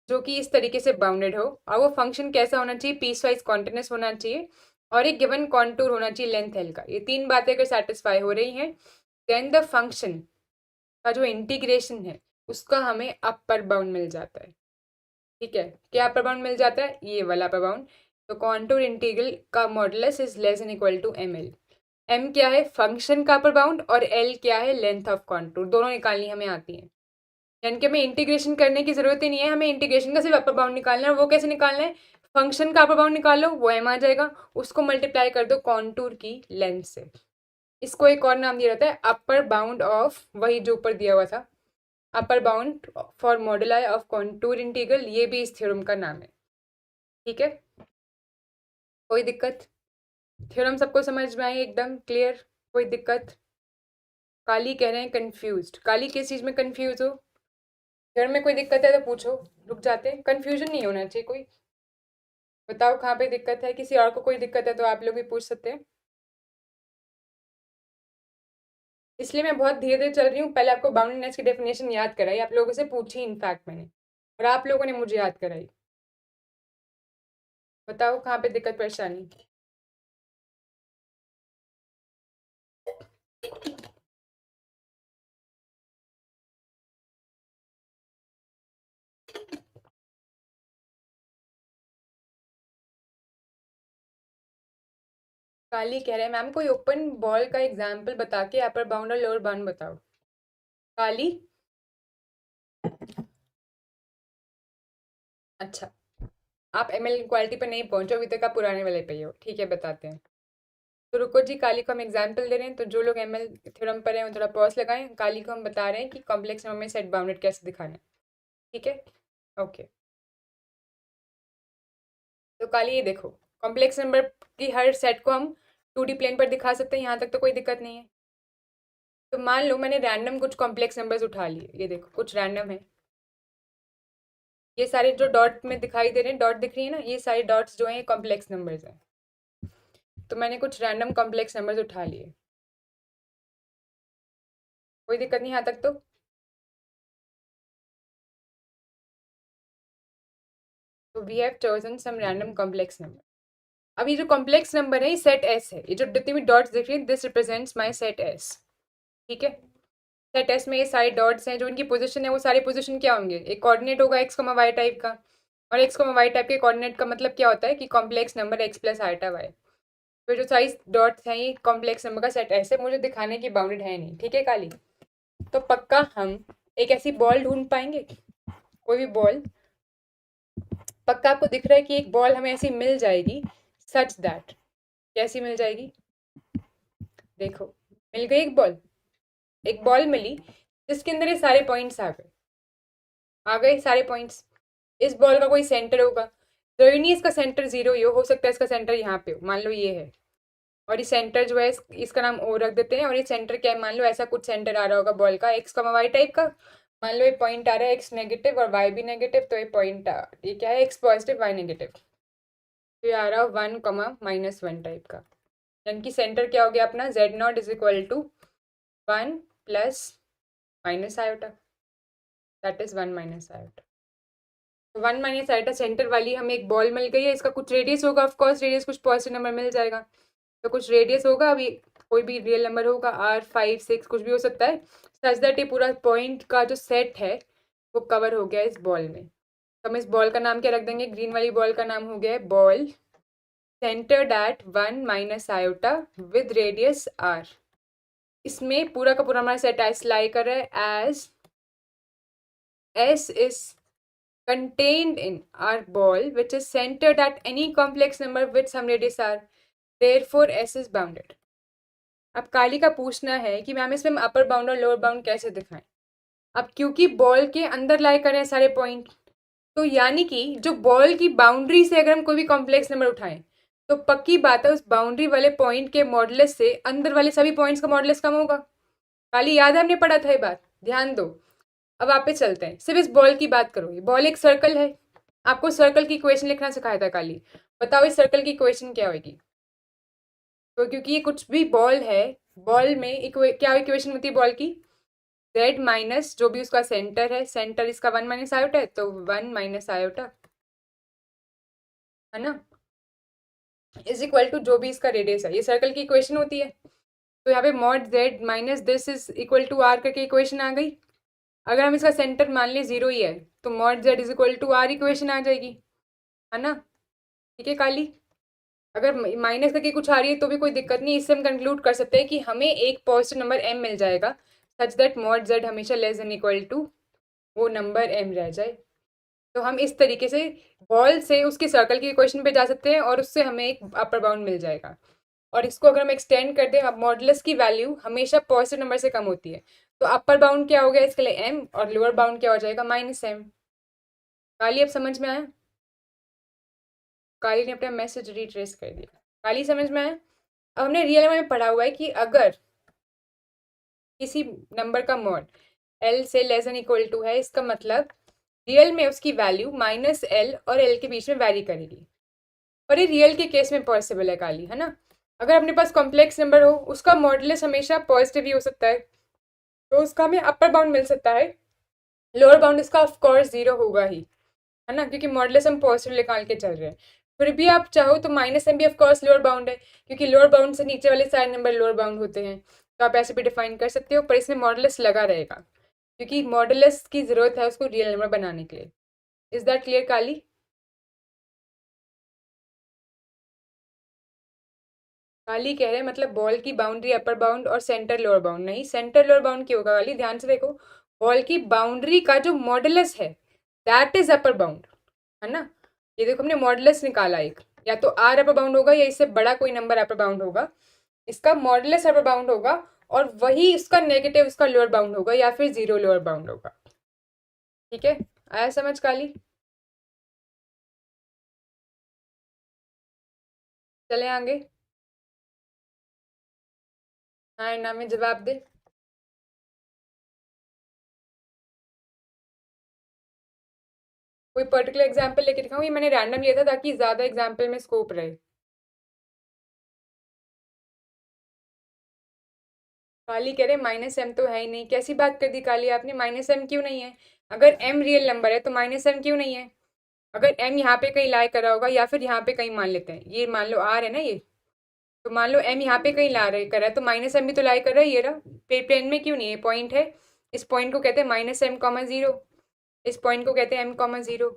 जो कि इस तरीके से बाउंडेड हो, और वो फंक्शन कैसा होना चाहिए, पीस वाइज कॉन्टिन्यूस होना चाहिए, और एक गिवन कॉन्टूर होना चाहिए लेंथ एल का, ये तीन बातें अगर सेटिस्फाई हो रही हैं देन द फंक्शन का जो इंटीग्रेशन है उसका हमें अपर बाउंड मिल जाता है, ठीक है। क्या अपर बाउंड मिल जाता है, ये वाला अपर बाउंड। तो कॉन्टूर इंटीग्रल का modulus is less than equal to M L. M क्या है, फंक्शन का अपर बाउंड, और एल क्या है, लेंथ ऑफ कॉन्टूर, दोनों निकालनी हमें आती है। यानी कि हमें इंटीग्रेशन करने की जरूरत ही नहीं है, हमें इंटीग्रेशन का सिर्फ अपर बाउंड निकालना है। वो कैसे निकालना है, फंक्शन का अपर बाउंड निकालो, वो एम आ जाएगा, उसको मल्टीप्लाई कर दो कॉन्टूर की लेंथ से। इसको एक और नाम दिया जाता है अपर बाउंड ऑफ, वही जो ऊपर दिया हुआ था, upper bound for moduli of contour integral, ये भी इस थ्योरम का नाम है, ठीक है। कोई दिक्कत, थ्योरम सबको समझ में आई, एकदम क्लियर, कोई दिक्कत। काली कह रहे हैं कंफ्यूज्ड, काली किस चीज में कंफ्यूज हो, थ्योरम में कोई दिक्कत है तो पूछो, रुक जाते हैं, कंफ्यूजन नहीं होना चाहिए कोई। बताओ कहाँ पे दिक्कत है, किसी और को कोई दिक्कत है तो आप लोग भी पूछ सकते हैं। इसलिए मैं बहुत धीरे धीरे चल रही हूँ, पहले आपको बाउंड्रीनेस की डेफिनेशन याद कराई, आप लोगों से पूछी इनफैक्ट मैंने, और आप लोगों ने मुझे याद कराई। बताओ कहाँ पे दिक्कत परेशानी। काली कह रहे हैं मैम कोई ओपन बॉल का एग्जाम्पल बता के अपर बाउंड और लोअर बाउंड बताओ। काली, अच्छा, आप एम एल क्वालिटी पर नहीं पहुंचो अभी तक, आप पुराने वाले पे ही हो, ठीक है बताते हैं। तो रुको जी, काली को हम एग्जाम्पल दे रहे हैं, तो जो लोग एम एल थ्योरम पर हैं वो थोड़ा पॉज लगाएं, काली को हम बता रहे हैं कि कॉम्प्लेक्स नंबर में सेट बाउंडेड कैसे दिखाना है, ठीक है। ओके, तो काली ये देखो, कॉम्प्लेक्स नंबर की हर सेट को हम 2D प्लेन पर दिखा सकते हैं, यहाँ तक तो कोई दिक्कत नहीं है। तो मान लो मैंने रैंडम कुछ कॉम्प्लेक्स नंबर्स उठा लिए, ये देखो कुछ रैंडम है, ये सारे जो डॉट में दिखाई दे रहे हैं, डॉट दिख रही है ना, ये सारे डॉट्स जो हैं कॉम्प्लेक्स नंबर्स हैं। तो मैंने कुछ रैंडम कॉम्प्लेक्स नंबर्स उठा लिए, कोई दिक्कत नहीं यहाँ तक तो। तो we have chosen some random complex number. अब ये जो कॉम्प्लेक्स नंबर है ये सेट एस है, ये जो जितनी भी डॉट्स दिख रही है this represents my set S, ठीक है। सेट एस में ये सारे डॉट्स हैं, जो इनकी पोजीशन है वो सारे पोजीशन क्या होंगे, एक कोऑर्डिनेट होगा एक्स कॉमा वाई टाइप का, और एक्स कॉमा वाई टाइप के कोऑर्डिनेट का मतलब क्या होता है कि complex number x plus iota y. तो जो साइज डॉट्स हैं ये कॉम्प्लेक्स नंबर का सेट ऐसे मुझे दिखाने की बाउंडेड है नहीं, ठीक है काली। तो पक्का हम एक ऐसी बॉल ढूंढ पाएंगे, कोई भी बॉल, पक्का आपको दिख रहा है कि एक बॉल हमें ऐसी मिल जाएगी सच दैट, कैसी मिल जाएगी, देखो मिल गई एक बॉल, एक बॉल मिली जिसके अंदर ये सारे पॉइंट्स आ गए सारे पॉइंट्स। इस बॉल का कोई सेंटर होगा, जरूरी नहीं इसका सेंटर जीरो ही हो सकता है इसका सेंटर यहाँ पे हो, मान लो ये है, और ये सेंटर जो है इसका नाम ओ रख देते हैं, और ये सेंटर क्या है, मान लो ऐसा कुछ सेंटर आ रहा होगा बॉल का एक्स कमा वाई टाइप का, मान लो ये पॉइंट आ रहा है एक्स नेगेटिव और वाई भी नेगेटिव, तो ये पॉइंट ये क्या है एक्स पॉजिटिव वाई नेगेटिव, तो ये आ रहा है 1, -1 टाइप का, यानी कि सेंटर क्या हो गया अपना z0 is equal to 1 plus minus iota, that is 1 - iota. 1 - iota centre वाली हमें एक बॉल मिल गई है, इसका कुछ रेडियस होगा, ऑफ कोर्स रेडियस कुछ पॉजिटिव नंबर मिल जाएगा, तो कुछ रेडियस होगा, अभी कोई भी रियल नंबर होगा R5 6 कुछ भी हो सकता है, सच दैट ये पूरा पॉइंट का जो सेट है वो कवर हो गया इस बॉल में। तो हम इस बॉल का नाम क्या रख देंगे, ग्रीन वाली बॉल का नाम हो गया है ball centred at 1 - iota with radius R। इसमें पूरा का पूरा हमारा सेट एस लाई कर रहा है, as S is contained in our ball which is centered at any complex number with some radius R, therefore S is bounded। अब काली का पूछना है कि मैम इसमें हम अपर बाउंड और लोअर बाउंड कैसे दिखाएं। अब क्योंकि बॉल के अंदर लाई करें सारे पॉइंट, तो यानी कि जो बॉल की बाउंड्री से अगर हम कोई भी कॉम्प्लेक्स नंबर उठाएं, तो पक्की बात है उस बाउंड्री वाले पॉइंट के मॉडुलस से अंदर वाले सभी पॉइंट्स का मॉडुलस कम होगा। काली याद है हमने पढ़ा था ये बात, ध्यान दो। अब आप पे चलते हैं, सिर्फ इस बॉल की बात करो। ये बॉल एक सर्कल है, आपको सर्कल की इक्वेशन लिखना सिखाया था काली। बताओ इस सर्कल की इक्वेशन क्या होगी। तो क्योंकि ये कुछ भी बॉल है, बॉल में क्या इक्वेशन होती है बॉल की, z माइनस जो भी उसका सेंटर है, सेंटर इसका 1 माइनस आयोटा है, तो 1 माइनस आयोटा है ना, इज इक्वल टू जो भी इसका रेडियस है। ये सर्कल की इक्वेशन होती है। तो यहाँ पे mod z minus this is equal to R करके इक्वेशन आ गई। अगर हम इसका सेंटर मान लें 0 ही है, तो mod z is equal to R equation आ जाएगी, है ना। ठीक है काली, अगर माइनस करके कुछ आ रही है तो भी कोई दिक्कत नहीं। इससे हम कंक्लूड कर सकते हैं कि हमें एक पॉजिटिव नंबर m मिल जाएगा, सच दैट मॉड z हमेशा लेस देन इक्वल टू वो नंबर m रह जाए। तो हम इस तरीके से बॉल से उसके सर्कल की इक्वेशन पे जा सकते हैं और उससे हमें एक अपर बाउंड मिल जाएगा। और इसको अगर हम एक्सटेंड कर दें, अब मॉडुलस की वैल्यू हमेशा पॉजिटिव नंबर से कम होती है, तो अपर बाउंड क्या हो गया इसके लिए m, और लोअर बाउंड क्या हो जाएगा माइनस m। काली अब समझ में आया, काली ने अपना मैसेज रिट्रेस कर दिया। काली समझ में आया। अब हमने रियल में पढ़ा हुआ है कि अगर किसी नंबर का मॉड l से लेस देन इक्वल टू है, इसका मतलब रियल में उसकी वैल्यू माइनस l और l के बीच में वैरी करेगी। और ये रियल के केस में पॉसिबल है काली, है ना। अगर अपने पास कॉम्प्लेक्स नंबर हो, उसका मॉडुलस हमेशा पॉजिटिव ही हो सकता है, तो उसका हमें अपर बाउंड मिल सकता है। लोअर बाउंड इसका ऑफ कोर्स 0 होगा ही, है ना, क्योंकि मॉडुलस हम पॉजिटिव निकाल के चल रहे हैं। फिर भी आप चाहो तो माइनस m भी ऑफ कोर्स लोअर बाउंड है, क्योंकि लोअर बाउंड से नीचे वाले सारे नंबर लोअर बाउंड होते हैं। तो आप ऐसे भी डिफाइन कर सकते हो, पर इसमें मॉडुलस लगा रहेगा, क्योंकि मॉडुलस की जरूरत है उसको रियल नंबर बनाने के लिए। इज दैट क्लियर काली। काली कह रहे हैं मतलब बॉल की बाउंड्री अपर बाउंड और सेंटर लोअर बाउंड। नहीं, सेंटर लोअर बाउंड क्यों होगा काली, ध्यान से देखो। बॉल की बाउंड्री का जो मॉडुलस है दैट इज अपर बाउंड, है ना। ये देखो हमने मॉडुलस निकाला एक, या तो आर अपर बाउंड होगा या इससे बड़ा कोई नंबर अपर बाउंड होगा, इसका मॉडुलस अपर बाउंड होगा, और वही इसका नेगेटिव उसका लोअर बाउंड होगा, या फिर 0 लोअर बाउंड होगा। ठीक है, आया समझ काली। चले आगे। हाँ ना में जवाब दे। कोई पर्टिकुलर एग्जाम्पल लेके दिखाऊँ, ये मैंने रैंडम लिया था ताकि ज्यादा एग्जाम्पल में स्कोप रहे। काली कह रहे माइनस एम तो है ही नहीं। कैसी बात कर दी काली आपने, माइनस एम क्यों नहीं है। अगर एम रियल नंबर है तो माइनस एम क्यों नहीं है। अगर एम यहाँ पे कहीं लाई करा होगा, या फिर यहाँ पे कहीं मान लेते हैं, ये मान लो आर है ना ये, तो मान लो एम यहाँ पे कहीं ला रहे कर रहा है, तो माइनस एम भी तो लाई कर रहा है, ये रहा प्लेन में क्यों नहीं है, पॉइंट है। इस पॉइंट को कहते हैं माइनस एम कॉमा जीरो, इस पॉइंट को कहते हैं एम कॉमा जीरो।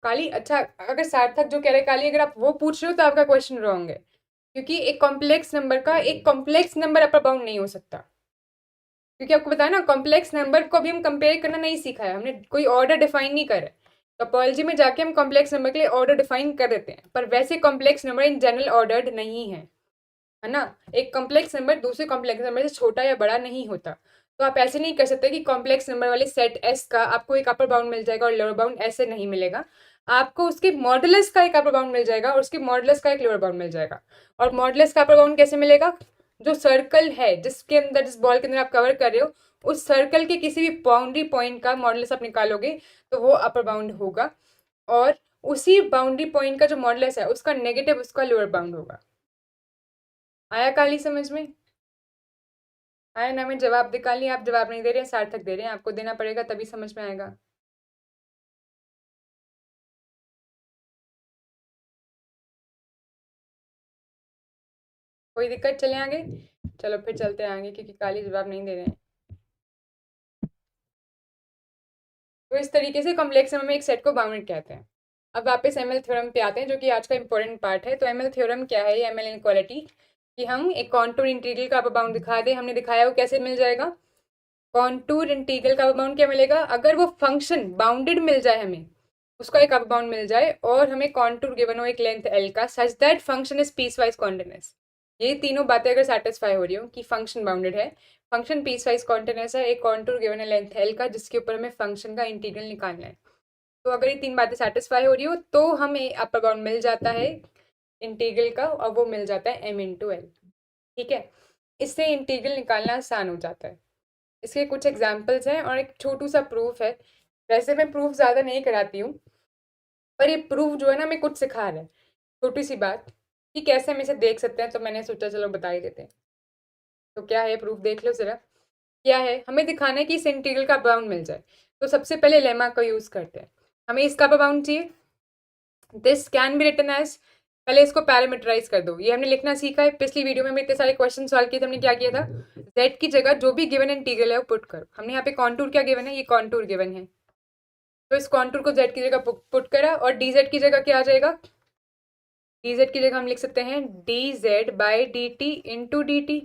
काली अच्छा, अगर सार्थक जो कह रहे हैं काली, अगर आप वो पूछ रहे हो तो आपका क्वेश्चन रॉन्ग है, क्योंकि एक कॉम्प्लेक्स नंबर का एक कॉम्प्लेक्स नंबर अपर बाउंड नहीं हो सकता। क्योंकि आपको बताया ना, कॉम्प्लेक्स नंबर को अभी हम कंपेयर करना नहीं सीखा है, हमने कोई ऑर्डर डिफाइन नहीं करा है। टोपोलॉजी में जाके हम कॉम्प्लेक्स नंबर के लिए ऑर्डर डिफाइन कर देते हैं, पर वैसे complex number in general ordered नहीं है, है ना। एक कॉम्प्लेक्स नंबर दूसरे कॉम्प्लेक्स नंबर से छोटा या बड़ा नहीं होता। तो आप ऐसे नहीं कर सकते कि कॉम्प्लेक्स नंबर वाले सेट एस का आपको एक अपर बाउंड मिल जाएगा और लोअर बाउंड, ऐसे नहीं मिलेगा। आपको उसके मॉडुलस का एक अपर बाउंड मिल जाएगा और उसके मॉडुलस का एक लोअर बाउंड मिल जाएगा। और मॉडुलस का अपर बाउंड कैसे मिलेगा, जो सर्कल है जिसके अंदर, जिस बॉल के अंदर आप कवर कर रहे हो, उस सर्कल के किसी भी बाउंड्री पॉइंट का मॉडुलस आप निकालोगे तो वो अपर बाउंड होगा, और उसी बाउंड्री पॉइंट का जो मॉडुलस है उसका नेगेटिव उसका लोअर बाउंड होगा। आया काली समझ में। आया ना में जवाब दे काली, आप जवाब नहीं दे रहे हैं, सार्थक दे रहे हैं, आपको देना पड़ेगा तभी समझ में आएगा। कोई दिक्कत, चले आगे। चलो फिर चलते हैं आगे, क्योंकि काली जवाब नहीं दे रहे हैं। तो इस तरीके से कॉम्प्लेक्स नंबर में एक सेट को बाउंडेड कहते हैं। अब वापस एमएल थ्योरम पे आते हैं, जो कि आज का इंपॉर्टेंट पार्ट है। तो एमएल थ्योरम क्या है, एमएल इनक्वालिटी, कि हम एक कॉन्टूर इंटीग्रल का अपर बाउंड दिखा दें। हमने दिखाया वो कैसे मिल जाएगा, कॉन्टूर इंटीग्रल का अपर बाउंड क्या मिलेगा? अगर वो फंक्शन बाउंडेड मिल जाए, हमें उसका एक अपर बाउंड मिल जाए और हमें कॉन्टूर गिवन हो एक लेंथ एल का, such that function is peace wise continuous. ये तीनों बातें अगर सेटिस्फाई हो रही हो कि फंक्शन बाउंडेड है, फंक्शन पीस वाइज कॉन्टिन्यूअस है, एक कॉन्टूर गिवन है लेंथ एल का जिसके ऊपर हमें फंक्शन का इंटीग्रल निकालना है, तो अगर ये तीन बातें सेटिस्फाई हो रही हो तो हमें अपर बाउंड मिल जाता है इंटीग्रल का, और वो मिल जाता है m इंटू एल। ठीक है, इससे इंटीग्रल निकालना आसान हो जाता है। इसके कुछ एग्जाम्पल्स हैं और एक छोटू सा प्रूफ है। वैसे मैं प्रूफ ज़्यादा नहीं कराती हूँ, पर ये प्रूफ जो है ना, हमें कुछ सिखा रहा है, छोटी सी बात कि कैसे हम इसे देख सकते हैं, तो मैंने सोचा चलो बता ही देते हैं। तो क्या है प्रूफ, देख लो जरा। क्या है, हमें दिखाना है कि इस इंटीग्रल का बाउंड मिल जाए, तो सबसे पहले लेमा का यूज़ करते हैं। हमें इसका बाउंड चाहिए, this can be written as, पहले इसको पैरामीटराइज कर दो। ये हमने लिखना सीखा है, पिछली वीडियो में हमने इतने सारे क्वेश्चन सॉल्व किए थे। हमने क्या किया था, z की जगह जो भी गिवन इंटीग्रल है वो पुट करो। हमने यहाँ पे कॉन्टूर क्या गिवन है, ये कॉन्टूर गिवन है, तो इस कॉन्टूर को z की जगह पुट करा, और dz की जगह क्या आ जाएगा, dz की जगह हम लिख सकते हैं dz by D T into D T,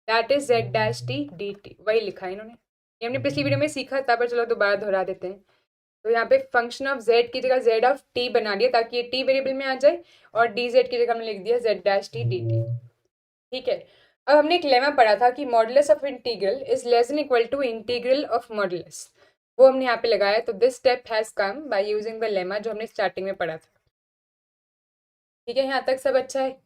that is z dash t d T. वही लिखा है इन्होंने, ये हमने पिछली वीडियो में सीखा था, पर चलो दोबारा दोहरा देते हैं। तो यहाँ पे फंक्शन ऑफ z की जगह z ऑफ t बना दिया ताकि ये t वेरिएबल में आ जाए, और dz की जगह हमने लिख दिया z dash t d t. ठीक है, अब हमने एक लेमा पढ़ा था कि modulus of integral is less than equal to integral of modulus, वो हमने यहाँ पे लगाया। तो this step has come by using the lemma, जो हमने स्टार्टिंग में पढ़ा था। ठीक है, यहाँ तक सब अच्छा है।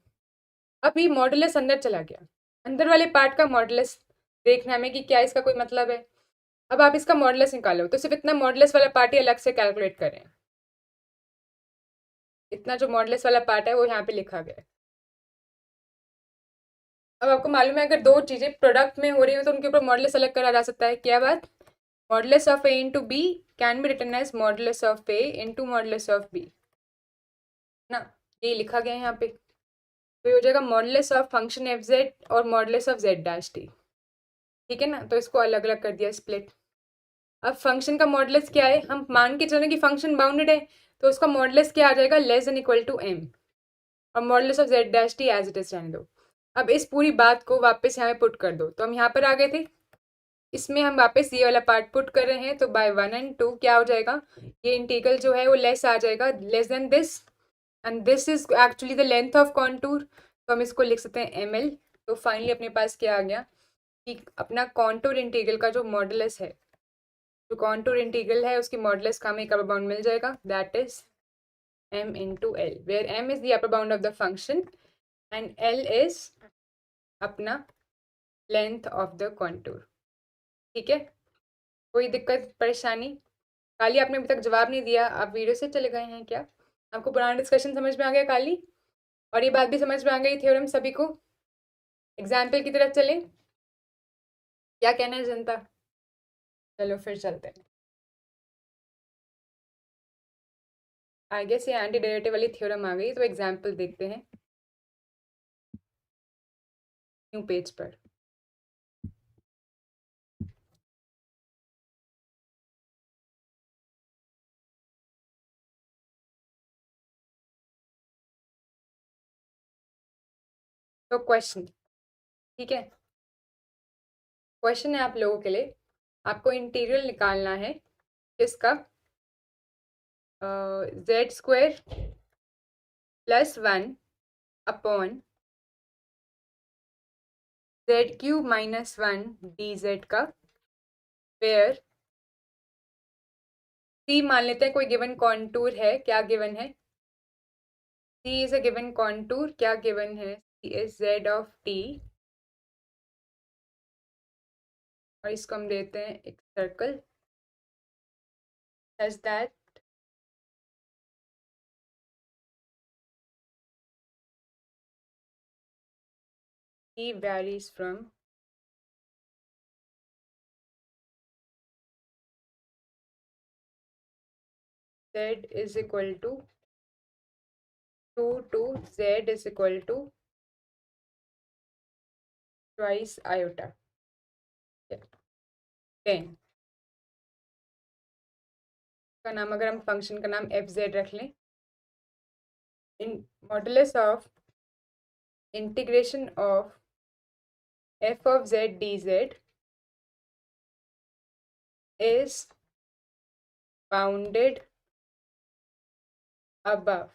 अभी मॉडुलस अंदर चला गया, अंदर वाले पार्ट का मॉडुलस देखना हमें कि क्या इसका कोई मतलब है। अब आप इसका मॉडुलस निकालो, तो सिर्फ इतना मॉडुलस वाला पार्ट ही अलग से कैलकुलेट करें। इतना जो मॉडुलस वाला पार्ट है वो यहाँ पे लिखा गया है। अब आपको मालूम है, अगर दो चीजें प्रोडक्ट में हो रही हो तो उनके ऊपर मॉडुलस अलग करा जा सकता है। क्या बात, modulus of a into b can be written as modulus of a into modulus of b ना, ये लिखा गया है यहाँ पे। तो ये हो जाएगा modulus of function F Z और modulus of Z dash T. ठीक है ना, तो इसको अलग अलग कर दिया, स्प्लिट। अब फंक्शन का मॉडुलस क्या है, हम मान के चलें कि फंक्शन बाउंडेड है, तो उसका मॉडुलस क्या आ जाएगा, less than equal to M, और modulus of Z dash T as it is रहने दो। अब इस पूरी बात को वापस यहाँ पे पुट कर दो, तो हम यहाँ पर आ गए थे, इसमें हम वापस ये वाला पार्ट पुट कर रहे हैं, तो बाय 1 और 2 क्या हो जाएगा, ये इंटीग्रल जो है वो लेस आ जाएगा, less then this, and this is actually the length of contour, तो हम इसको लिख सकते हैं एम एल। तो फाइनली अपने पास क्या आ गया कि अपना कॉन्टूर इंटीग्रल का जो मॉडुलस है, जो कॉन्टूर इंटीग्रल है उसकी मॉडुलस का हमें एक अपर बाउंड मिल जाएगा, that is m into L, where m is the upper bound of the function and l is अपना लेंथ ऑफ द कॉन्टूर। ठीक है, कोई दिक्कत परेशानी? काली आपने अभी तक जवाब नहीं दिया, आप वीडियो से चले गए हैं क्या? आपको पुराना डिस्कशन समझ में आ गया काली, और ये बात भी समझ में आ गई थ्योरम सभी को? एग्जाम्पल की तरफ चलें, क्या कहना है जनता? चलो फिर चलते हैं। आई गेस ये एंटी डेरिवेटिव वाली थ्योरम आ गई, तो एग्जाम्पल देखते हैं न्यू पेज पर। तो क्वेश्चन, ठीक है, क्वेश्चन है आप लोगों के लिए, आपको इंटीग्रल निकालना है किसका, Z square plus 1 upon Z cube minus 1 dz का, वेयर सी मान लेते हैं कोई गिवन कॉन्टूर है। क्या गिवन है, सी इज अ गिवन कॉन्टूर। क्या गिवन है, सी इज जेड ऑफ टी, और इसको हम देते हैं एक circle such that t varies from z is equal to 2 to z is equal to twice iota 10 का नाम, अगर हम फंक्शन का नाम एफ जेड रख लें, in modulus of integration of F of Z D Z is bounded above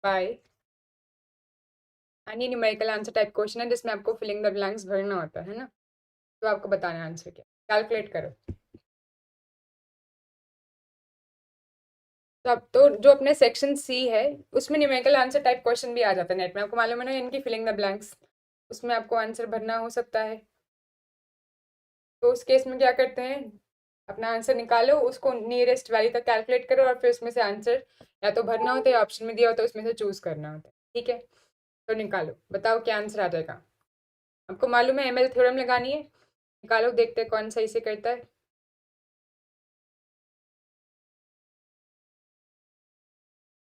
by any numerical answer type question है जिसमें आपको फिलिंग द ब्लैंक्स भरना होता है ना, तो आपको बताना है आंसर क्या, कैलकुलेट करो। तो अब तो जो अपने सेक्शन सी है उसमें न्यूमेरिकल आंसर टाइप क्वेश्चन भी आ जाता है नेट में, आपको मालूम है ना, इनकी फिलिंग द ब्लैंक्स, उसमें आपको आंसर भरना हो सकता है। तो उस केस में क्या करते हैं, अपना आंसर निकालो, उसको नियरेस्ट वैल्यू तक कैलकुलेट करो और फिर उसमें से आंसर या तो भरना होता है या ऑप्शन में दिया होता है उसमें से चूज करना होता है। ठीक है, तो निकालो, बताओ क्या आंसर आ जाएगा। आपको मालूम है एमएल थ्योरम लगानी है, निकालो, देखते हैं कौन सही से करता है।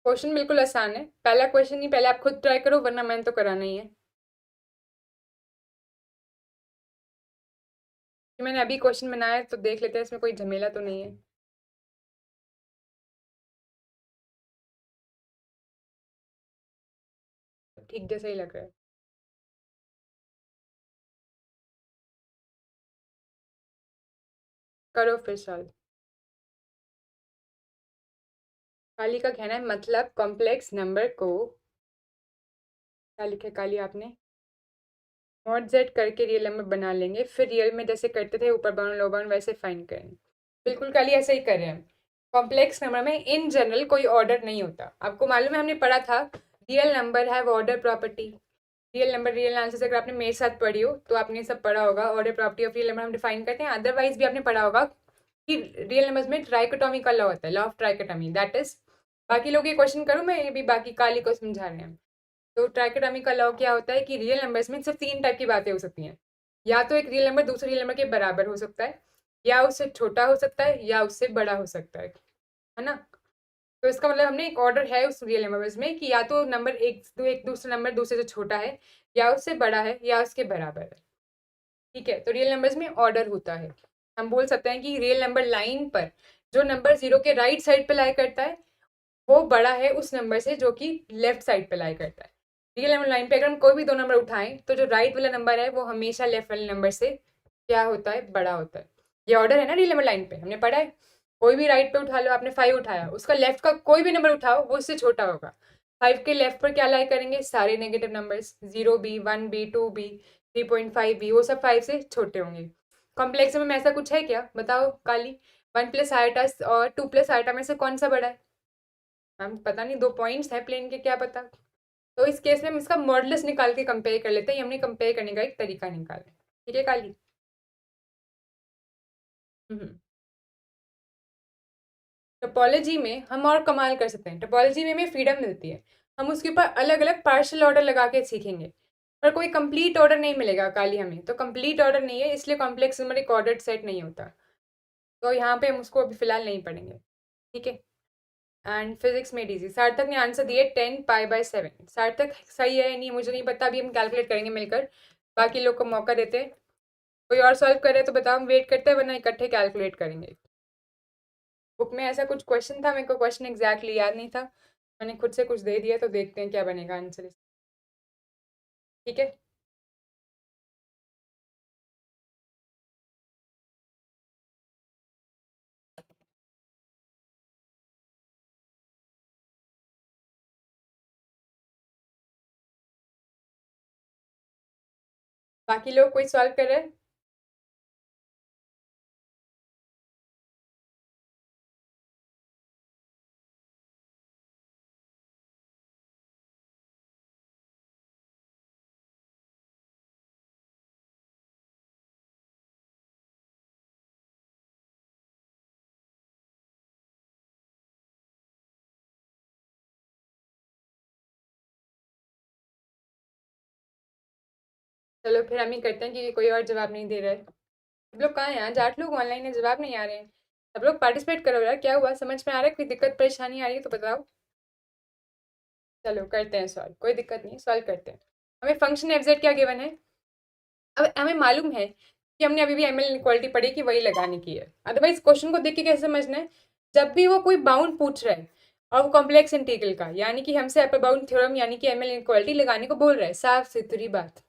क्वेश्चन बिल्कुल आसान है, पहला क्वेश्चन नहीं, पहले आप खुद ट्राई करो वरना मैंने तो कराना ही है। कि मैंने अभी क्वेश्चन बनाया है तो देख लेते हैं इसमें कोई झमेला तो नहीं है। ठीक जैसा ही लग रहा है। करो फिर सॉल्व। काली का कहना है मतलब कॉम्प्लेक्स नंबर को, क्या लिखे काली आपने, मॉड जेड करके रियल नंबर बना लेंगे, फिर रियल में जैसे करते थे ऊपर बाउंड लो बाउंड वैसे फाइंड करेंगे। बिल्कुल काली ऐसे ही कर रहे हैं। कॉम्प्लेक्स नंबर में इन जनरल कोई ऑर्डर नहीं होता, आपको मालूम है हमने पढ़ा था real number have order property. Real number real answer से अगर आपने मेरे साथ पढ़ी हो तो आपने सब पढ़ा होगा, order property of real number हम डिफाइन करते हैं, अदरवाइज भी आपने पढ़ा होगा कि रियल नंबर्स में ट्राइकोटॉमी का लॉ होता है, लॉ ऑफ ट्राइकोटॉमी, दैट इज, बाकी लोग ये क्वेश्चन करूँ मैं, ये भी बाकी काली को समझा रहे हैं। तो ट्राइकोटॉमी का लॉ क्या होता है कि रियल नंबर्स में सिर्फ तीन टाइप की बातें हो सकती हैं, या तो एक रियल नंबर दूसरे रियल नंबर के बराबर हो सकता है, या उससे छोटा हो सकता है, या उससे बड़ा हो सकता है ना। तो इसका मतलब हमने एक ऑर्डर है उस रियल नंबर्स में कि या तो नंबर एक दूसरा नंबर दूसरे से छोटा है, या उससे बड़ा है, या उसके बराबर है। ठीक है, तो रियल नंबर्स में ऑर्डर होता है। हम बोल सकते हैं कि रियल नंबर लाइन पर जो नंबर जीरो के राइट साइड पे लाई करता है वो बड़ा है उस नंबर से जो कि लेफ्ट साइड पे लाई करता है। रियल नंबर लाइन पे अगर हम कोई भी दो नंबर उठाएं तो जो राइट वाला नंबर है वो हमेशा लेफ्ट वाले नंबर से क्या होता है, बड़ा होता है। ये ऑर्डर है ना रियल नंबर लाइन पे, हमने पढ़ा है। कोई भी राइट पे उठा लो, आपने 5 उठाया, उसका लेफ्ट का कोई भी नंबर उठाओ वो उससे छोटा होगा। 5 के लेफ्ट पर क्या लाई करेंगे, सारे नेगेटिव नंबर्स, 0 भी, 1 भी, 2 भी, 3.5 भी, वो सब 5 से छोटे होंगे। कॉम्प्लेक्स में ऐसा कुछ है क्या, बताओ काली। 1 प्लस आयोटा और 2 प्लस आयोटा में से कौन सा बड़ा है। मैम पता नहीं, दो पॉइंट्स हैं प्लेन के, क्या पता। तो इस केस में हम इसका मॉडुलस निकाल के कंपेयर कर लेते हैं, ये हमने कंपेयर करने का एक तरीका निकाला। ठीक है काली। टोपोलॉजी में हम और कमाल कर सकते हैं, टोपोलॉजी में हमें फ्रीडम मिलती है, हम उसके ऊपर अलग अलग पार्शियल ऑर्डर लगा के सीखेंगे, पर कोई कंप्लीट ऑर्डर नहीं मिलेगा काली हमें, तो कंप्लीट ऑर्डर नहीं है इसलिए कॉम्प्लेक्स नंबर एक ऑर्डर्ड सेट नहीं होता। तो यहाँ पे हम उसको अभी फिलहाल नहीं पढ़ेंगे। ठीक है। एंड फिजिक्स में डीजी सार्थक ने आंसर दिए 10π/7। सार्थक सही है नहीं मुझे नहीं पता, अभी हम कैलकुलेट करेंगे मिलकर, बाकी लोग को मौका देते हैं। कोई और सॉल्व करे तो बताओ, हम वेट करते हैं वरना इकट्ठे कैलकुलेट करेंगे। बुक में ऐसा कुछ क्वेश्चन था, मेरे को क्वेश्चन एग्जैक्टली याद नहीं था, मैंने खुद से कुछ दे दिया, तो देखते हैं क्या बनेगा आंसर। ठीक है। बाकी लोग कोई सॉल्व कर रहे हैं। चलो फिर हम ही करते हैं क्योंकि कोई और जवाब नहीं दे रहा है। सब लोग कहाँ हैं, आज 8 लोग ऑनलाइन है, जवाब नहीं आ रहे हैं। सब लोग पार्टिसिपेट करो यार, क्या हुआ, समझ में आ रहा है, कोई दिक्कत परेशानी आ रही है तो बताओ। चलो करते हैं सॉल्व, कोई दिक्कत नहीं, सॉल्व करते हैं। हमें फंक्शन एफ जेड क्या गिवन है, अब हमें मालूम है कि हमने अभी भी एमएल इनक्वालिटी पढ़ी कि वही लगाने की है, अदरवाइज क्वेश्चन को देख के कैसे समझना है, जब भी वो कोई बाउंड पूछ रहा है और कॉम्प्लेक्स इंटीग्रल का, यानी कि हमसे अपर बाउंड थ्योरम यानी कि एमएल इनक्वालिटी लगाने को बोल रहा है, साफ सुथरी बात।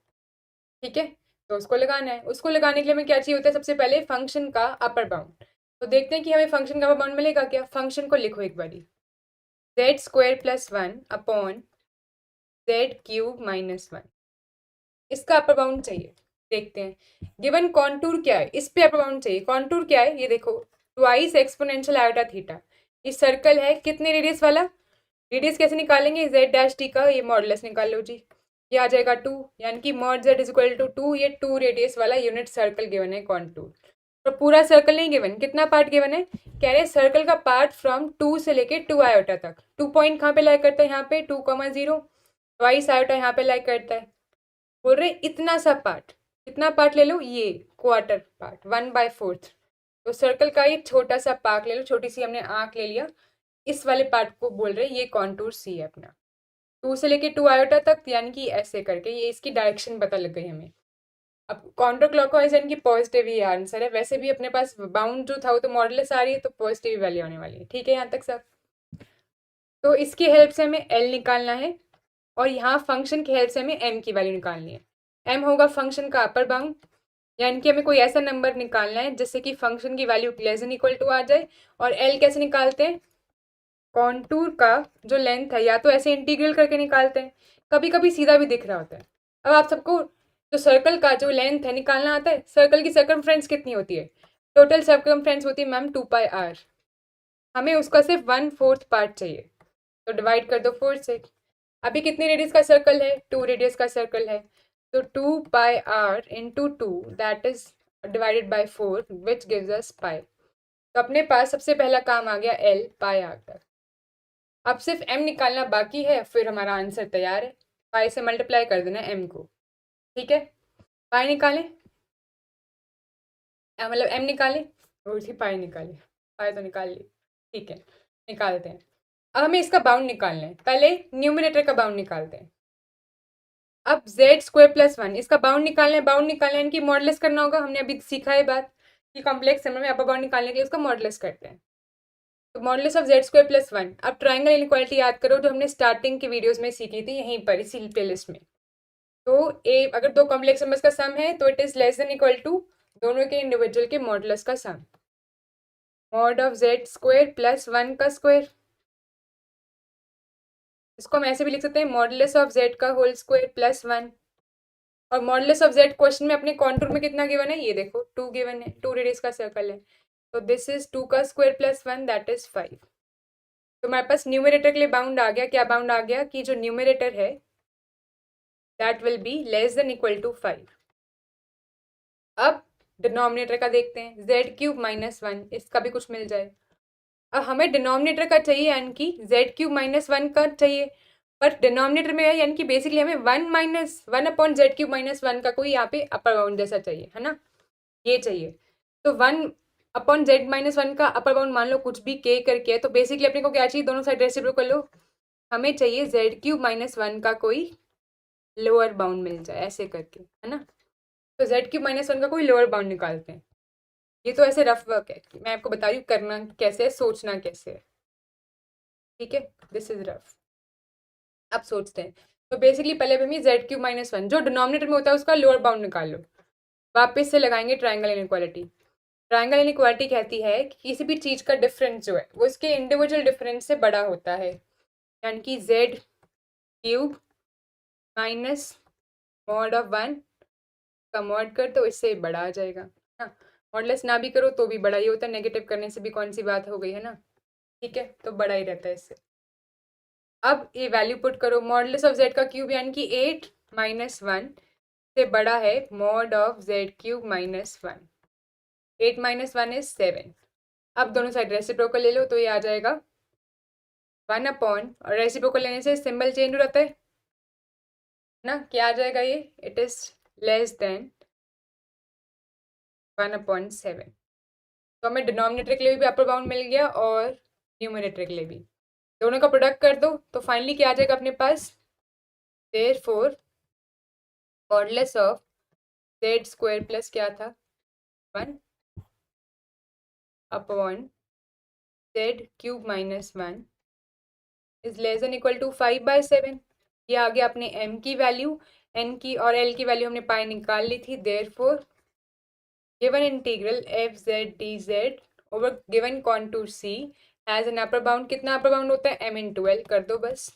ठीक है। तो उसको लगाना है। उसको लगाने के लिए हमें क्या चाहिए होता है, सबसे पहले फंक्शन का अपर बाउंड। तो देखते हैं कि हमें फंक्शन का अपर बाउंड मिलेगा क्या। फंक्शन को लिखो एक बारी, Z square plus one upon Z cube minus one, इसका अपर बाउंड चाहिए। देखते हैं गिवन कॉन्टूर क्या है, इस पे अपर बाउंड चाहिए। कॉन्टूर क्या है ये देखो, ट्वाइस एक्सपोनेंशियल आयोटा थीटा। ये सर्कल है कितने रेडियस वाला, रेडियस कैसे निकालेंगे, जेड डैश टी का ये मॉडुलस निकाल लो जी। ये आ जाएगा 2, यानी कि mod z is equal to 2, ये 2 रेडियस वाला यूनिट सर्कल गिवन है कॉन्टूर। तो पूरा सर्कल नहीं गिवन, कितना पार्ट गिवन है, कह रहे हैं सर्कल का पार्ट फ्रॉम 2 से लेके 2 आयोटा तक। 2 पॉइंट कहाँ पे लाई करता है, यहाँ पे 2,0, ट्वाइस आयोटा यहाँ पे लाई करता है। बोल रहे इतना सा पार्ट, कितना पार्ट ले लो, ये क्वार्टर पार्ट 1/4। तो सर्कल का ये छोटा सा पार्ट ले लो, छोटी सी हमने आंख ले लिया, इस वाले पार्ट को बोल रहे ये कॉन्टूर सी है अपना। 2 से लेके 2 आयोटा तक, यानी कि ऐसे करके ये इसकी डायरेक्शन पता लग गई हमें। अब काउंटर क्लॉकवाइज यानी कि पॉजिटिव ही आंसर है। वैसे भी अपने पास बाउंड जो था वो तो मॉडुलस आ रही है, तो पॉजिटिव वैल्यू आने वाली है। ठीक है यहाँ तक सब। तो इसकी हेल्प से हमें एल निकालना है और यहाँ फंक्शन की हेल्प से हमें एम की वैल्यू निकालनी है। एम होगा फंक्शन का अपर बाउंड, यानी कि हमें कोई ऐसा नंबर निकालना है जिससे कि फंक्शन की value less than equal to आ जाए। और एल कैसे निकालते हैं, कॉन्टूर का जो लेंथ है या तो ऐसे इंटीग्रल करके निकालते हैं, कभी कभी सीधा भी दिख रहा होता है। अब आप सबको जो सर्कल का जो लेंथ है निकालना आता है, सर्कल की सर्कमफ्रेंस कितनी होती है, टोटल सर्कमफ्रेंस होती है मैम 2πr। हमें उसका सिर्फ 1/4 पार्ट चाहिए, तो डिवाइड कर दो 4 से। अभी कितनी रेडियस का सर्कल है, 2 रेडियस का सर्कल है, तो 2πr into 2 that is divided by 4 which gives us pi. तो अपने पास सबसे पहला काम आ गया एल पाई आ गया। अब सिर्फ एम निकालना बाकी है, फिर हमारा आंसर तैयार है। पाई से मल्टीप्लाई कर देना एम को। ठीक है, पाई निकालें, मतलब एम निकालें, और पाई निकालें, पाई तो निकाल ली। ठीक है, निकालते हैं। अब हमें इसका बाउंड निकालना है, पहले न्यूमिनेटर का बाउंड निकालते हैं। अब जेड स्क्वायर प्लस वन, इसका बाउंड निकालना है। बाउंड निकालना है इनकी मॉडुलस करना होगा, हमने अभी सीखा है बात कि कॉम्प्लेक्स नंबर में अपर बाउंड निकालने के लिए उसका मॉडुलस करते हैं। तो modulus of Z square plus one. अब ट्राइंगल इनइक्वालिटी याद करो जो हमने स्टार्टिंग की वीडियोस में सीखी थी, यहीं पर इसी प्लेलिस्ट में। तो ए अगर दो कॉम्प्लेक्स नंबर्स का सम है तो it is less than equal to दोनों के इंडिविजुअल के मॉडुलस का sum. Mod of Z square plus one का स्क्वायर, इसको हम ऐसे भी लिख सकते हैं मॉडुलस ऑफ जेड का होल स्क्वायर प्लस वन। और मॉडुलस ऑफ जेड क्वेश्चन में अपने कॉन्टूर में कितना गिवन है, ये देखो 2 गिवन है, 2 रेडियस का सर्कल है, तो दिस इज 2 का square plus one that is 5। तो हमारे पास न्यूमरेटर के लिए बाउंड आ गया, क्या बाउंड आ गया कि जो न्यूमरेटर है that will be less than equal to 5। अब डिनोमिनेटर का देखते हैं, जेड क्यूब माइनस वन, इसका भी कुछ मिल जाए। अब हमें डिनोमिनेटर का चाहिए यानी कि जेड क्यूब माइनस वन का चाहिए, पर डिनोमिनेटर में है यानी कि बेसिकली हमें 1 upon Z cube minus one का कोई यहाँ पे अपर बाउंड जैसा चाहिए, है ना, ये चाहिए। तो 1/z-1 का अपर बाउंड मान लो कुछ भी k करके है, तो बेसिकली अपने को क्या चाहिए, दोनों साइड रेसिप्रोकल कर लो, हमें चाहिए z³ - 1 का कोई लोअर बाउंड मिल जाए ऐसे करके, है ना। तो z³ - 1 का कोई लोअर बाउंड निकालते हैं। ये तो ऐसे रफ वर्क है, मैं आपको बता रही हूँ करना कैसे है, सोचना कैसे है। ठीक है, दिस इज रफ। अब सोचते हैं। तो बेसिकली पहले हमें z³ - 1 जो डिनोमिनेटर में होता है उसका लोअर बाउंड निकाल लो। वापस से लगाएंगे ट्राइंगल इनइक्वालिटी। ट्राइंगल इनइक्वालिटी कहती है कि किसी भी चीज का डिफरेंस जो है वो इसके इंडिविजुअल डिफरेंस से बड़ा होता है, यानी कि z³ माइनस मॉड ऑफ 1 का मॉड कर तो इससे बड़ा आ जाएगा, हाँ। मॉडलेस ना भी करो तो भी बड़ा ही होता है, नेगेटिव करने से भी कौन सी बात हो गई, है ना। ठीक है, तो बड़ा ही रहता है इससे। अब ये वैल्यू पुट करो, मॉडलेस ऑफ जेड का क्यूब यानी कि 8 - 1 से बड़ा है मॉड ऑफ z³ - 1। 8 - 1 इज 7। अब दोनों साइड रेसिप्रोकल ले लो तो ये आ जाएगा 1 अपॉन, और रेसिप्रोकल लेने से सिंबल चेंज हो जाता है ना, क्या आ जाएगा ये, इट इज लेस देन 1/7। तो हमें डिनोमिनेटर के लिए भी अपर बाउंड मिल गया और न्यूमरेटर के लिए भी। दोनों का प्रोडक्ट कर दो तो फाइनली क्या आ जाएगा अपने पास, therefore modulus of Z square plus क्या था 1 upon z³ - 1 is less than equal to 5/7। ये आ गया अपने m की वैल्यू। n की और l की वैल्यू हमने पाई निकाल ली थी, therefore given integral f Z D Z over given contour C has an upper bound, कितना अपर बाउंड होता है, m इंटू एल कर दो बस,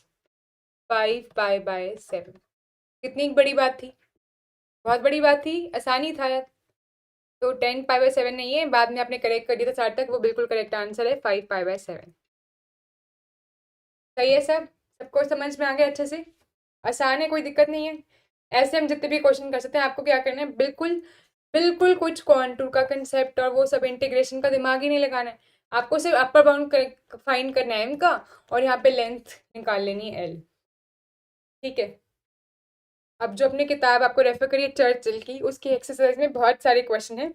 5 पाई/7। कितनी बड़ी बात थी, बहुत बड़ी बात थी, आसानी था यार। तो 10 पाई/7 नहीं है, बाद में आपने करेक्ट कर दिया था सार्थक, वो बिल्कुल करेक्ट आंसर है 5 पाई/7। सही है सब, सबको समझ में आ गया अच्छे से, आसान है, कोई दिक्कत नहीं है। ऐसे हम जितने भी क्वेश्चन कर सकते हैं। आपको क्या करना है, बिल्कुल बिल्कुल कुछ कॉन्टूर का कंसेप्ट और वो सब इंटीग्रेशन का दिमाग ही नहीं लगाना है। आपको सिर्फ अपर बाउंड फाइंड करना है m का, और यहाँ पे लेंथ निकाल लेनी है l। ठीक है, अब जो अपनी किताब आपको रेफर करिए चर्चिल की, उसकी एक्सरसाइज में बहुत सारे क्वेश्चन हैं,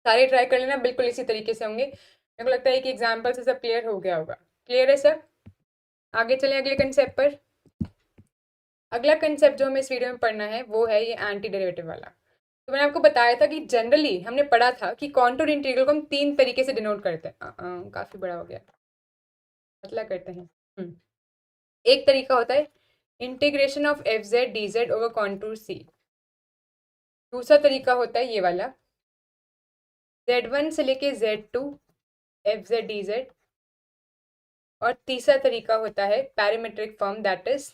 सारे ट्राई कर लेना, बिल्कुल इसी तरीके से होंगे। मेरे को लगता है कि एग्जाम्पल से सब क्लियर हो गया होगा। क्लियर है सर, आगे चलें अगले कंसेप्ट पर। अगला कंसेप्ट जो हमें इस वीडियो में पढ़ना है वो है ये एंटी डेरिवेटिव वाला। तो मैंने आपको बताया था कि जनरली हमने पढ़ा था कि कॉन्टूर इंटीग्रल को हम 3 तरीके से डिनोट करते हैं। काफी बड़ा हो गया, पतला करते हैं। एक तरीका होता है integration of F Z D Z over contour C. दूसरा तरीका होता है ये वाला, z1 से लेके z2 F Z D Z. और तीसरा तरीका होता है parametric form, that is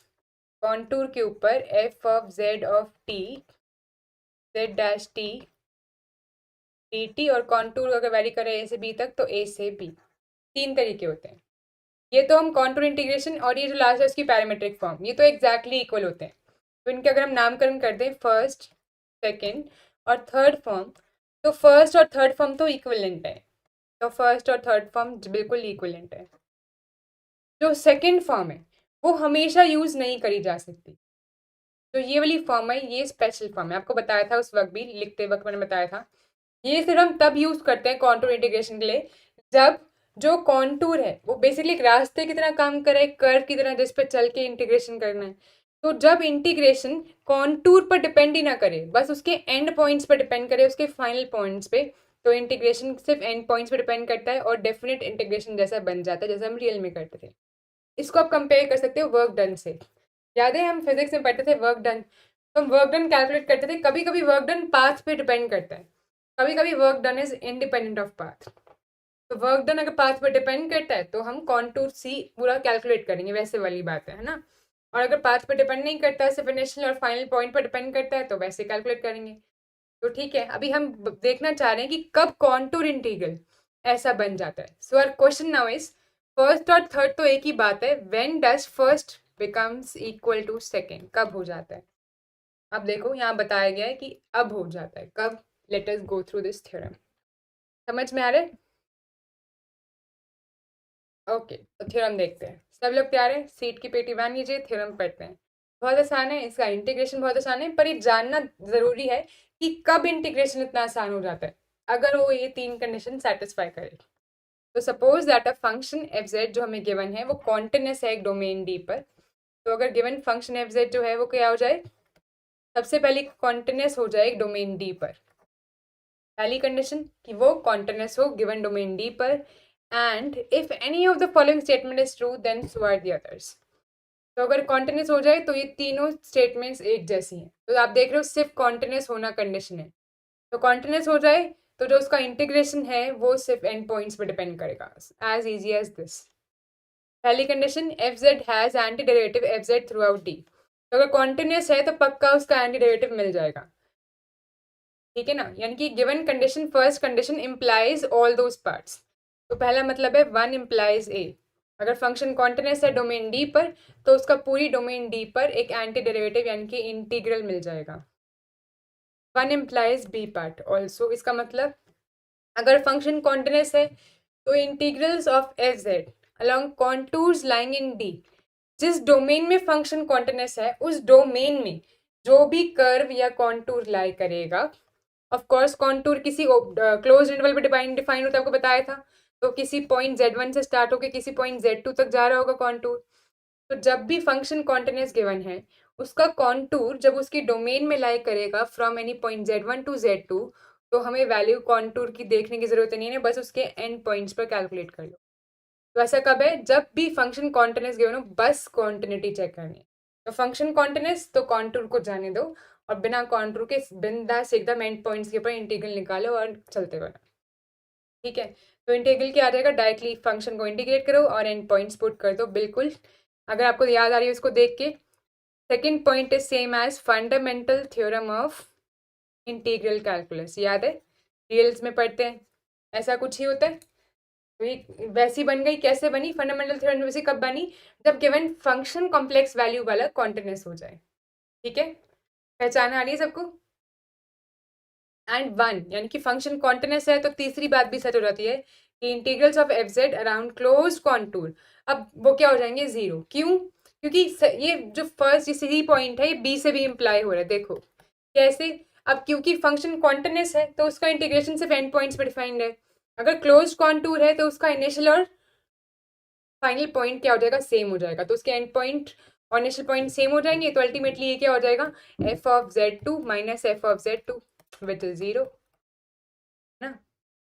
contour के ऊपर F of Z of T Z dash t d T, और कॉन्टूर अगर वैरी करें ए से बी तक तो ए से बी। 3 तरीके होते हैं। ये तो हम कॉन्टूर इंटीग्रेशन, और ये जो लास्ट है उसकी पैरामीट्रिक फॉर्म, ये तो एग्जैक्टली इक्वल होते हैं। तो इनके अगर हम नामकरण कर दें फर्स्ट, सेकेंड और थर्ड फॉर्म, तो फर्स्ट और थर्ड फॉर्म तो इक्वलेंट है, तो फर्स्ट और थर्ड फॉर्म बिल्कुल इक्वलेंट है। जो सेकेंड फॉर्म है वो हमेशा यूज नहीं करी जा सकती। तो ये वाली फॉर्म है, ये स्पेशल फॉर्म है, आपको बताया था उस वक्त भी, लिखते वक्त मैंने बताया था। ये सिर्फ हम तब यूज करते हैं कॉन्टूर इंटीग्रेशन के लिए जब जो कॉन्टूर है वो बेसिकली एक रास्ते की तरह काम करे, कर्व की तरह जिस पे चल के इंटीग्रेशन करना है। तो जब इंटीग्रेशन कॉन्टूर पर डिपेंड ही ना करे, बस उसके एंड पॉइंट्स पर डिपेंड करे, उसके फाइनल पॉइंट्स पे, तो इंटीग्रेशन सिर्फ एंड पॉइंट्स पर डिपेंड करता है और डेफिनेट इंटीग्रेशन जैसा बन जाता है, जैसा हम रियल में करते थे। इसको आप कंपेयर कर सकते हो वर्क डन से। याद है हम फिजिक्स में पढ़ते थे वर्क डन, तो हम वर्क डन कैलकुलेट करते थे। कभी कभी वर्क डन पाथ पे डिपेंड करता है, कभी कभी work done is independent of path. तो वर्क डन अगर पाथ पर डिपेंड करता है तो हम कॉन्टूर सी पूरा कैलकुलेट करेंगे, वैसे वाली बात है ना। और अगर पाथ पर डिपेंड नहीं करता है, सिर्फ इनिशियल और फाइनल पॉइंट पर डिपेंड करता है, तो वैसे कैलकुलेट करेंगे। तो ठीक है, अभी हम देखना चाह रहे हैं कि कब कॉन्टूर इंटीग्रल ऐसा बन जाता है। So our question now is, first और थर्ड तो एक ही बात है, when does first becomes equal to second, कब हो जाता है। अब देखो यहाँ बताया गया है कि अब हो जाता है, कब। Let us go through this theorem, समझ में आ रहा है। ओके, तो थ्योरम देखते हैं। सब लोग तैयार हैं, सीट की पेटी बांध लीजिए, थ्योरम पढ़ते हैं। बहुत आसान है, इसका इंटीग्रेशन बहुत आसान है, पर ये जानना जरूरी है कि कब इंटीग्रेशन इतना आसान हो जाता है, अगर वो ये 3 कंडीशन सेटिस्फाई करे। तो suppose that a function F Z जो हमें गिवन है वो कॉन्टिन्यूस है एक डोमेन डी पर। तो अगर गिवन फंक्शन एफ जेड जो है वो क्या हो जाए, सबसे पहले कॉन्टिन्यूस हो जाए एक डोमेन डी पर। पहली कंडीशन कि वो कॉन्टिन्यूस हो गिवन डोमेन डी पर, and if any of the following statement is true then so are the others. तो अगर कॉन्टिन्यूस हो जाए तो ये तीनों स्टेटमेंट्स एक जैसी हैं। तो आप देख रहे हो सिर्फ कॉन्टिन्यूस होना कंडीशन है। तो कॉन्टिन्यूस हो जाए तो जो उसका इंटीग्रेशन है वो सिर्फ एंड पॉइंट्स पर डिपेंड करेगा, एज इजी एज दिस। पहली condition, F Z has anti derivative F Z through out D. तो अगर कॉन्टिन्यूस है तो पक्का उसका एंटी डेरिवेटिव मिल जाएगा, ठीक है ना। यानी कि given condition, first condition implies all those parts. तो पहला मतलब है वन इम्प्लाइज ए। अगर फंक्शन कॉन्टिन्यूस है डोमेन डी पर तो उसका पूरी डोमेन डी पर एक एंटी डेरिवेटिव यानी कि इंटीग्रल मिल जाएगा। One implies B part also, इसका मतलब अगर फंक्शन कॉन्टिन्यूस है तो integrals of F z along contours lying in D, जिस डोमेन में फंक्शन कॉन्टिन्यूस है उस डोमेन में जो भी कर्व या कॉन्टूर लाई करेगा, ऑफ कोर्स कॉन्टूर किसी क्लोज इंटरवल पे डिफाइन होता है, आपको बताया था। तो किसी पॉइंट z1 से स्टार्ट होकर किसी पॉइंट z2 तक जा रहा होगा कॉन्टूर। तो जब भी फंक्शन कॉन्टिन्यूस गिवन है उसका कॉन्टूर जब उसकी डोमेन में लाई करेगा from any point z1 to z2, तो हमें वैल्यू कॉन्टूर की देखने की जरूरत नहीं है, बस उसके एंड पॉइंट्स पर कैलकुलेट कर लो। तो ऐसा कब है, जब भी फंक्शन कॉन्टिन्यूस गिवन हो, बस कॉन्टिन्यूटी चेक करनी है। तो फंक्शन कॉन्टिन्यूअस तो कॉन्टूर को जाने दो और बिना कॉन्टूर के बिंदास एकदम एंड पॉइंट्स के ऊपर इंटीग्रल निकालो और चलते बनो। ठीक है, तो इंटीग्रल क्या आ जाएगा, डायरेक्टली फंक्शन को इंटीग्रेट करो और एंड पॉइंट्स पुट कर दो। बिल्कुल अगर आपको याद आ रही है उसको देख के, second point is same as fundamental theorem of integral calculus. याद है, रियल्स में पढ़ते हैं, ऐसा कुछ ही होता है। वैसी बन गई, कैसे बनी फंडामेंटल थ्योरम वैसी कब बनी, जब गिवन फंक्शन कॉम्प्लेक्स वैल्यू वाला कॉन्टिन्यूअस हो जाए। ठीक है, पहचान आ रही है सबको। एंड वन यानी कि फंक्शन कॉन्टिन्यूअस है तो तीसरी बात भी सच हो जाती है कि integrals of F Z around close contour, अब वो क्या हो जाएंगे, जीरो। क्यों, क्योंकि ये जो फर्स्ट सी पॉइंट है ये बी से भी इंप्लाई हो रहा है। देखो कैसे, अब क्योंकि फंक्शन कॉन्टिन्यूअस है तो उसका इंटीग्रेशन सिर्फ एंड पॉइंट्स पर डिफाइंड है। अगर क्लोज कॉन्टूर है तो उसका इनिशियल और फाइनल पॉइंट क्या हो जाएगा, सेम हो जाएगा। तो उसके एंड पॉइंट और इनिशियल पॉइंट सेम हो जाएंगे, तो अल्टीमेटली ये क्या हो जाएगा, f of z two minus f of z two which is zero ना।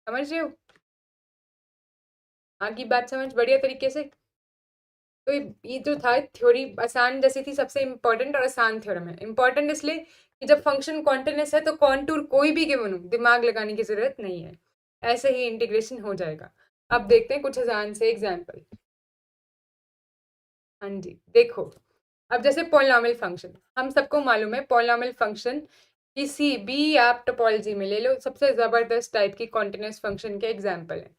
समझ रहे हो, आगे बात समझ बढ़िया तरीके से। तो ये जो था थ्योरी आसान जैसी थी, सबसे इंपॉर्टेंट और आसान थ्योरम है। इंपॉर्टेंट इसलिए कि जब फंक्शन कॉन्टिन्यूअस है तो कॉन्टूर कोई भी गिवन हो दिमाग लगाने की जरूरत नहीं है, ऐसे ही इंटीग्रेशन हो जाएगा। अब देखते हैं कुछ आसान से एग्जाम्पल। हाँ जी, देखो अब जैसे पॉलिनॉमियल फंक्शन, हम सबको मालूम है पॉलिनॉमियल फंक्शन किसी भी आप टोपोलॉजी में ले लो सबसे जबरदस्त टाइप की कॉन्टिन्यूअस फंक्शन के एग्जाम्पल है।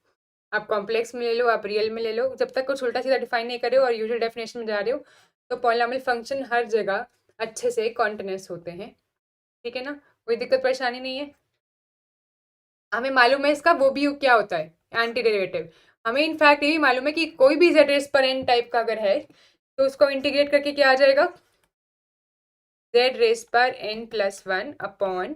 आप कॉम्प्लेक्स में ले लो, आप रियल में ले लो, जब तक कुछ उल्टा सीधा डिफाइन नहीं करे हो और यूजुअल डेफिनेशन में जा रहे हो तो पॉलिनॉमियल फंक्शन हर जगह अच्छे से कॉन्टिन्यूअस होते हैं। ठीक है ना, कोई दिक्कत परेशानी नहीं है। हमें मालूम है इसका वो भी क्या होता है, एंटी डेरिवेटिव। हमें इनफैक्ट ये भी मालूम है कि कोई भी जेड रेस पर एन टाइप का अगर है तो उसको इंटीग्रेट करके क्या आ जाएगा, जेड रेस पर n plus one upon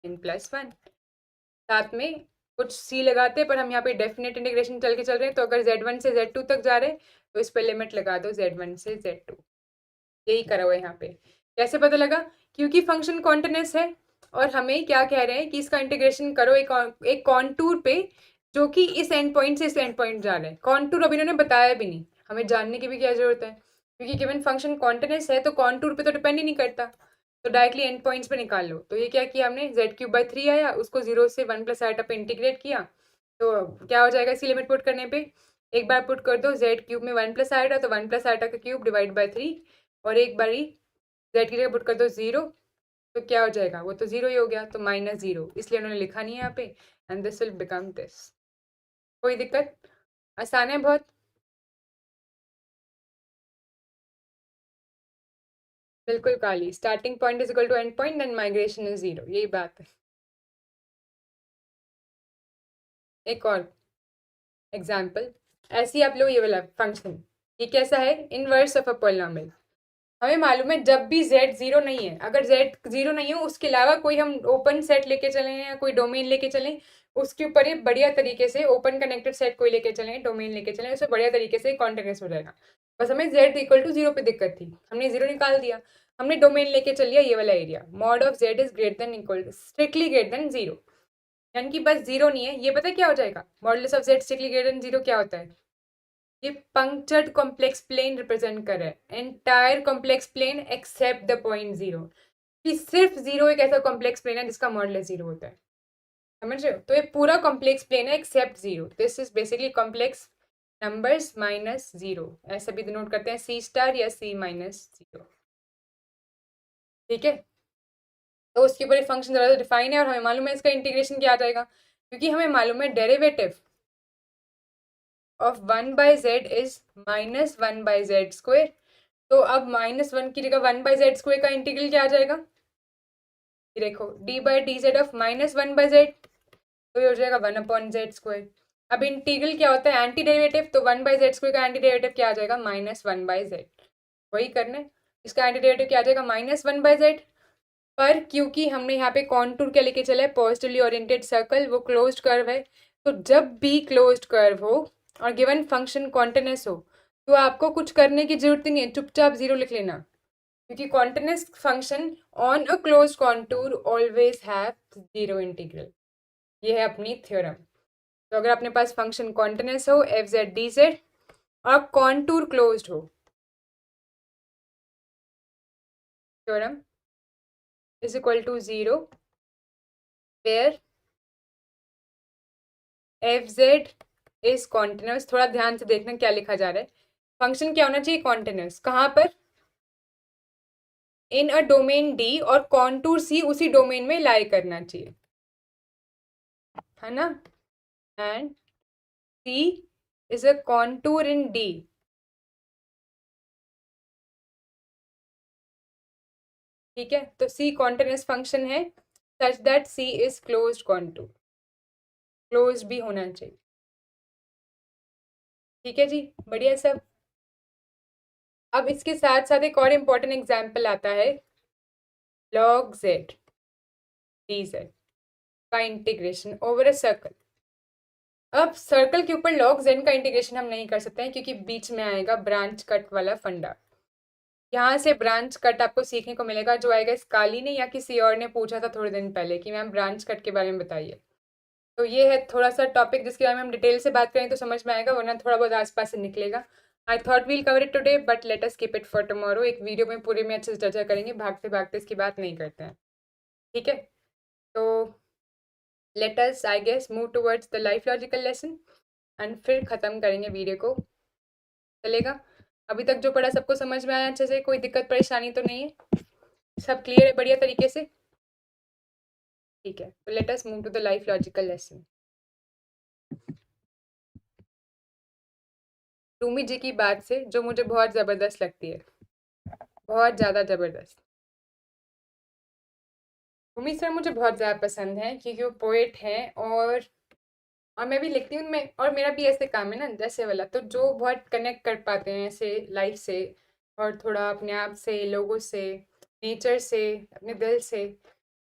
n plus one. साथ में कुछ सी लगाते हैं, पर हम यहाँ पे डेफिनेट इंटीग्रेशन चल के चल रहे हैं, तो अगर z1 से z2 तक जा रहे हैं तो इस पर लिमिट लगा दो z1 से z2। यही करा हुआ है यहाँ पे। कैसे पता लगा, क्योंकि फंक्शन कॉन्टिन्यूअस है और हमें क्या कह रहे हैं कि इसका इंटीग्रेशन करो एक कॉन्टूर पे जो कि इस एंड पॉइंट से इस एंड पॉइंट जा रहे हैं। कॉन्टूर अभी इन्होंने बताया भी नहीं, हमें जानने की भी क्या जरूरत है, क्योंकि गिवन फंक्शन कॉन्टिन्यूअस है तो कॉन्टूर पे तो डिपेंड ही नहीं करता। तो डायरेक्टली एंड पॉइंट्स पे निकाल लो। तो ये क्या किया हमने, z³ आया, उसको 0 से 1 प्लस आइटा पे इंटीग्रेट किया, तो क्या हो जाएगा इसी लिमिट पुट करने पे, एक बार पुट कर दो z³ में 1 प्लस आइटा तो 1 प्लस आइटा का क्यूब डिवाइड बाई 3, और एक बारी z की जगह पुट कर दो 0, तो क्या हो जाएगा, वो तो 0 ही हो गया, तो -0, इसलिए उन्होंने लिखा नहीं है यहाँ पे, and this will become this. कोई दिक्कत, आसान है बहुत। बिल्कुल Kali, starting point is equal to end point then integration is 0, यही बात है। एक और एग्जाम्पल, ऐसे ही आप लो, ये वाला फंक्शन, ये कैसा है, इनवर्स ऑफ अ पॉलिनॉमियल। हमें मालूम है जब भी z जीरो नहीं है, अगर z जीरो नहीं हो उसके अलावा कोई हम ओपन सेट लेके चले या कोई डोमेन लेके चलें, उसके ऊपर ये बढ़िया तरीके से ओपन कनेक्टेड सेट कोई लेके चलें, डोमेन लेके चलें, उसमें बढ़िया तरीके से कॉन्टिन्यूअस हो जाएगा। बस हमें z इक्वल टू 0 पे दिक्कत थी, हमने 0 निकाल दिया, हमने डोमेन लेके चल लिया ये वाला area, mod of z is greater than equal strictly greater than 0, यानी कि बस 0 नहीं है, ये पता क्या हो जाएगा, modulus of z strictly greater than 0 क्या होता है, ये पंक्चर्ड कॉम्प्लेक्स प्लेन रिप्रेजेंट कर रहा है, entire complex plane except the point 0, कि सिर्फ 0 एक ऐसा कॉम्प्लेक्स प्लेन है जिसका मॉडुलस 0 होता है। समझ रहे हो, तो ये पूरा कॉम्प्लेक्स प्लेन है except 0, this is basically complex numbers minus 0, ऐसा भी डिनोट करते हैं C स्टार या C माइनस 0। ठीक है, तो उसके ऊपर फंक्शन ज़रा डिफाइन है और हमें मालूम है इसका इंटीग्रेशन क्या आ जाएगा, क्योंकि हमें मालूम है derivative of 1 by Z is -1 by Z square, तो अब -1 की जगह 1 बाई जेड स्क्वेयर का इंटीग्रल क्या आ जाएगा, ये देखो D by D Z of -1 by Z, तो ये हो जाएगा 1 अपॉन जेड स्क्वेयर। अब इंटीग्रल क्या होता है, एंटी डेरिवेटिव, तो 1 बाई जेड स्क्वेयर का एंटी डेरिवेटिव क्या आ जाएगा, -1 बाई जेड, वही करना है। इसका एंटी डेरिवेटिव क्या आ जाएगा, -1 बाई जेड, पर क्योंकि हमने यहाँ पे कॉन्टूर क्या लेके चला है, पॉजिटिवली ओरिएंटेड सर्कल, वो क्लोज्ड कर्व है, तो जब भी क्लोज्ड कर्व हो और गिवन फंक्शन कॉन्टिन्यूअस हो तो आपको कुछ करने की जरूरत नहीं है, चुपचाप 0 लिख लेना, क्योंकि continuous function on a closed contour always have 0 integral. ये है अपनी थ्योरम। तो अगर अपने पास फंक्शन कॉन्टिन्यूअस हो एफ जेड डी जेड और कॉन्टूर क्लोज्ड हो, theorem is equal to 0 where fz is continuous। थोड़ा ध्यान से देखना क्या लिखा जा रहा है। फंक्शन क्या होना चाहिए? कॉन्टिन्यूस। कहाँ पर? इन अ डोमेन डी, और कॉन्टूर सी उसी डोमेन में लाई करना चाहिए, है ना। And C is a contour in D. ठीक है, तो सी कॉन्टिन्यूस फंक्शन है such that C is closed contour, close भी होना चाहिए। ठीक है जी, बढ़िया सब। अब इसके साथ साथ एक और इम्पोर्टेंट एग्जाम्पल आता है log z dz का इंटीग्रेशन ओवर अ सर्कल। अब सर्कल के ऊपर log z का इंटीग्रेशन हम नहीं कर सकते हैं क्योंकि बीच में आएगा ब्रांच कट वाला फंडा। यहाँ से ब्रांच कट आपको सीखने को मिलेगा, जो आएगा इस काली ने या किसी और ने पूछा था थोड़े दिन पहले कि मैम ब्रांच कट के बारे में बताइए। तो ये है थोड़ा सा टॉपिक जिसके बारे में हम डिटेल से बात करें तो समझ में आएगा, वरना थोड़ा बहुत आसपास से निकलेगा। I thought we'll cover it today but let us keep it for tomorrow. एक वीडियो में पूरे में अच्छे से चर्चा करेंगे, भागते भागते इसकी बात नहीं करते हैं। ठीक है, तो let us I guess move towards the life logical lesson and फिर ख़त्म करेंगे वीडियो को। चलेगा? अभी तक जो पढ़ा सबको समझ में आया अच्छे से? कोई दिक्कत परेशानी तो नहीं है? सब क्लियर है बढ़िया तरीके से? ठीक है, तो let us move to the life logical lesson. Rumi ji की बात से जो मुझे बहुत ज़बरदस्त लगती है, बहुत ज़्यादा ज़बरदस्त। रूमी सर मुझे बहुत ज़्यादा पसंद है क्योंकि वो पोएट हैं, और मैं भी लिखती हूँ। मैं और मेरा भी ऐसे काम है ना जैसे वाला, तो जो बहुत कनेक्ट कर पाते हैं ऐसे लाइफ से और थोड़ा अपने आप से, लोगों से, नेचर से, अपने दिल से,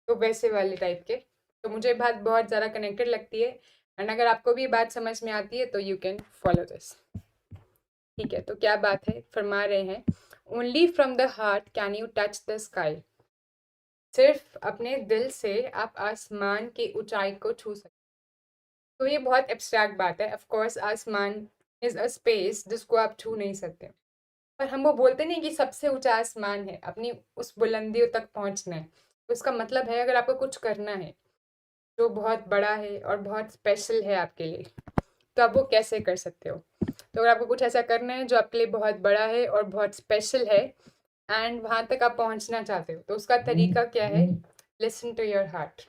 तो वैसे वाले टाइप के। तो मुझे बात बहुत ज़्यादा कनेक्टेड लगती है। एंड अगर आपको भी बात समझ में आती है तो यू कैन फॉलो दिस। ठीक है, तो क्या बात है? फरमा रहे हैं only from the heart can you touch the sky. सिर्फ अपने दिल से आप आसमान की ऊंचाई को छू सकते। तो ये बहुत एब्स्ट्रैक्ट बात है। ऑफ कोर्स आसमान इज अ स्पेस जिसको आप छू नहीं सकते, पर हम वो बोलते नहीं कि सबसे ऊंचा आसमान है, अपनी उस बुलंदियों तक पहुंचना है। तो इसका मतलब है अगर आपको कुछ करना है जो बहुत बड़ा है और बहुत स्पेशल है आपके लिए, तो आप वो कैसे कर सकते हो? तो अगर आपको कुछ ऐसा करना है जो आपके लिए बहुत बड़ा है और बहुत स्पेशल है एंड वहां तक आप पहुंचना चाहते हो, तो उसका तरीका क्या है? Listen to your heart.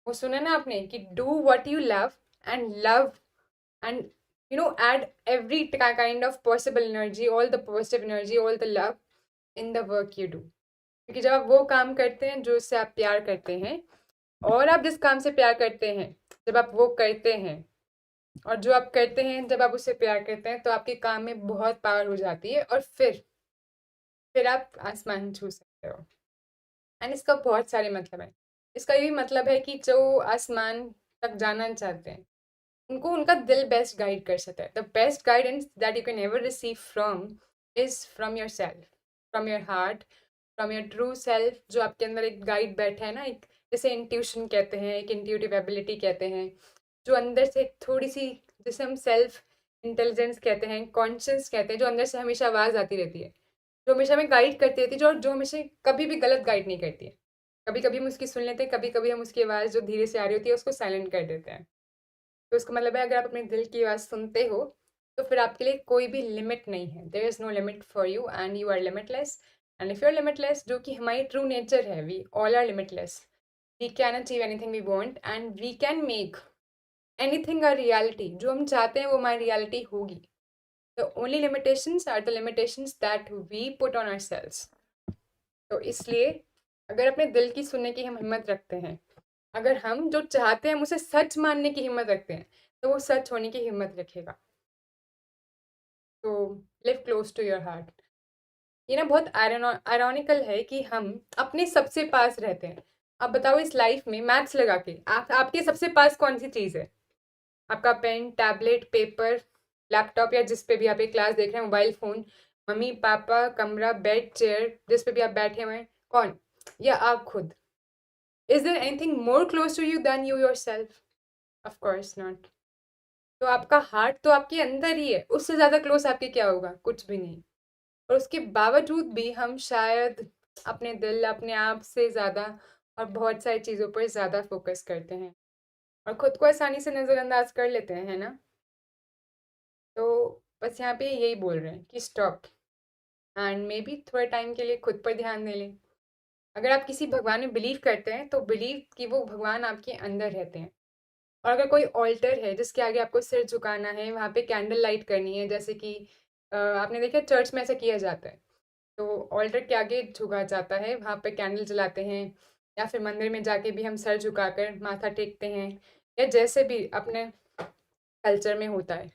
वो सुना ना आपने कि do what you love and add every kind of possible energy, all the positive energy, all the love in the work you do। क्योंकि जब आप वो काम करते हैं जो उससे आप प्यार करते हैं, और आप जिस काम से प्यार करते हैं जब आप वो करते हैं, और जो आप करते हैं जब आप उससे प्यार करते हैं, तो आपके काम में बहुत पावर हो जाती है, और फिर आप आसमान छू सकते हो। एंड इसका बहुत सारे मतलब है। इसका ये भी मतलब है कि जो आसमान तक जाना चाहते हैं उनको उनका दिल बेस्ट गाइड कर सकता है। The best guidance that you can ever receive from is from your self, from your heart, from your true self. जो आपके अंदर एक गाइड बैठा है ना, एक जैसे इंट्यूशन कहते हैं, एक इंट्यूटिव एबिलिटी कहते हैं, जो अंदर से थोड़ी सी, जिसे हम सेल्फ इंटेलिजेंस कहते हैं, कॉन्शियस कहते हैं, जो अंदर से हमेशा आवाज़ आती रहती है, जो हमेशा हमें गाइड करती रहती है, जो हमेशा कभी भी गलत गाइड नहीं करती है। कभी कभी हम उसकी सुन लेते हैं, कभी कभी हम उसकी आवाज़ जो धीरे से आ रही होती है उसको साइलेंट कर देते हैं। तो इसका मतलब है अगर आप अपने दिल की आवाज़ सुनते हो तो फिर आपके लिए कोई भी लिमिट नहीं है। There is no limit for you and you are limitless. And if you are limitless, जो कि हमारी ट्रू नेचर है, we all are limitless, we can achieve anything we want and we can make anything a reality. जो हम चाहते हैं वो हमारी रियलिटी होगी। The only limitations are the limitations that we put on ourselves. तो इसलिए अगर अपने दिल की सुनने की हम हिम्मत रखते हैं, अगर हम जो चाहते हैं हम उसे सच मानने की हिम्मत रखते हैं, तो वो सच होने की हिम्मत रखेगा। तो live close to your heart. ये ना बहुत आयरॉनिकल है कि हम अपने सबसे पास रहते हैं। अब बताओ इस लाइफ में मैथ्स लगा के आपके सबसे पास कौन सी चीज़ है? आपका पेन, टैबलेट, पेपर, लैपटॉप, या जिस पे भी आप एक क्लास देख रहे हैं, मोबाइल फ़ोन, मम्मी पापा, कमरा, बेड, चेयर, जिस पे भी आप बैठे हुए हैं, कौन? या आप खुद? Is there anything more close to you than you yourself? Of course not. तो आपका हार्ट तो आपके अंदर ही है, उससे ज़्यादा क्लोज आपके क्या होगा? कुछ भी नहीं। और उसके बावजूद भी हम शायद अपने दिल, अपने आप से ज़्यादा और बहुत सारी चीज़ों पर ज़्यादा फोकस करते हैं और खुद को आसानी से नज़रअंदाज कर लेते हैं, है ना? तो बस यहाँ पे यही बोल रहे हैं कि स्टॉप एंड मे बी थोड़े टाइम के लिए खुद पर ध्यान दे लें। अगर आप किसी भगवान में बिलीव करते हैं तो बिलीव कि वो भगवान आपके अंदर रहते हैं। और अगर कोई ऑल्टर है जिसके आगे आपको सिर झुकाना है, वहाँ पे कैंडल लाइट करनी है, जैसे कि आपने देखा चर्च में ऐसा किया जाता है। तो ऑल्टर के आगे झुका जाता है, वहाँ पे कैंडल जलाते हैं, या फिर मंदिर में जाके भी हम सर झुकाकर माथा टेकते हैं, या जैसे भी अपने कल्चर में होता है।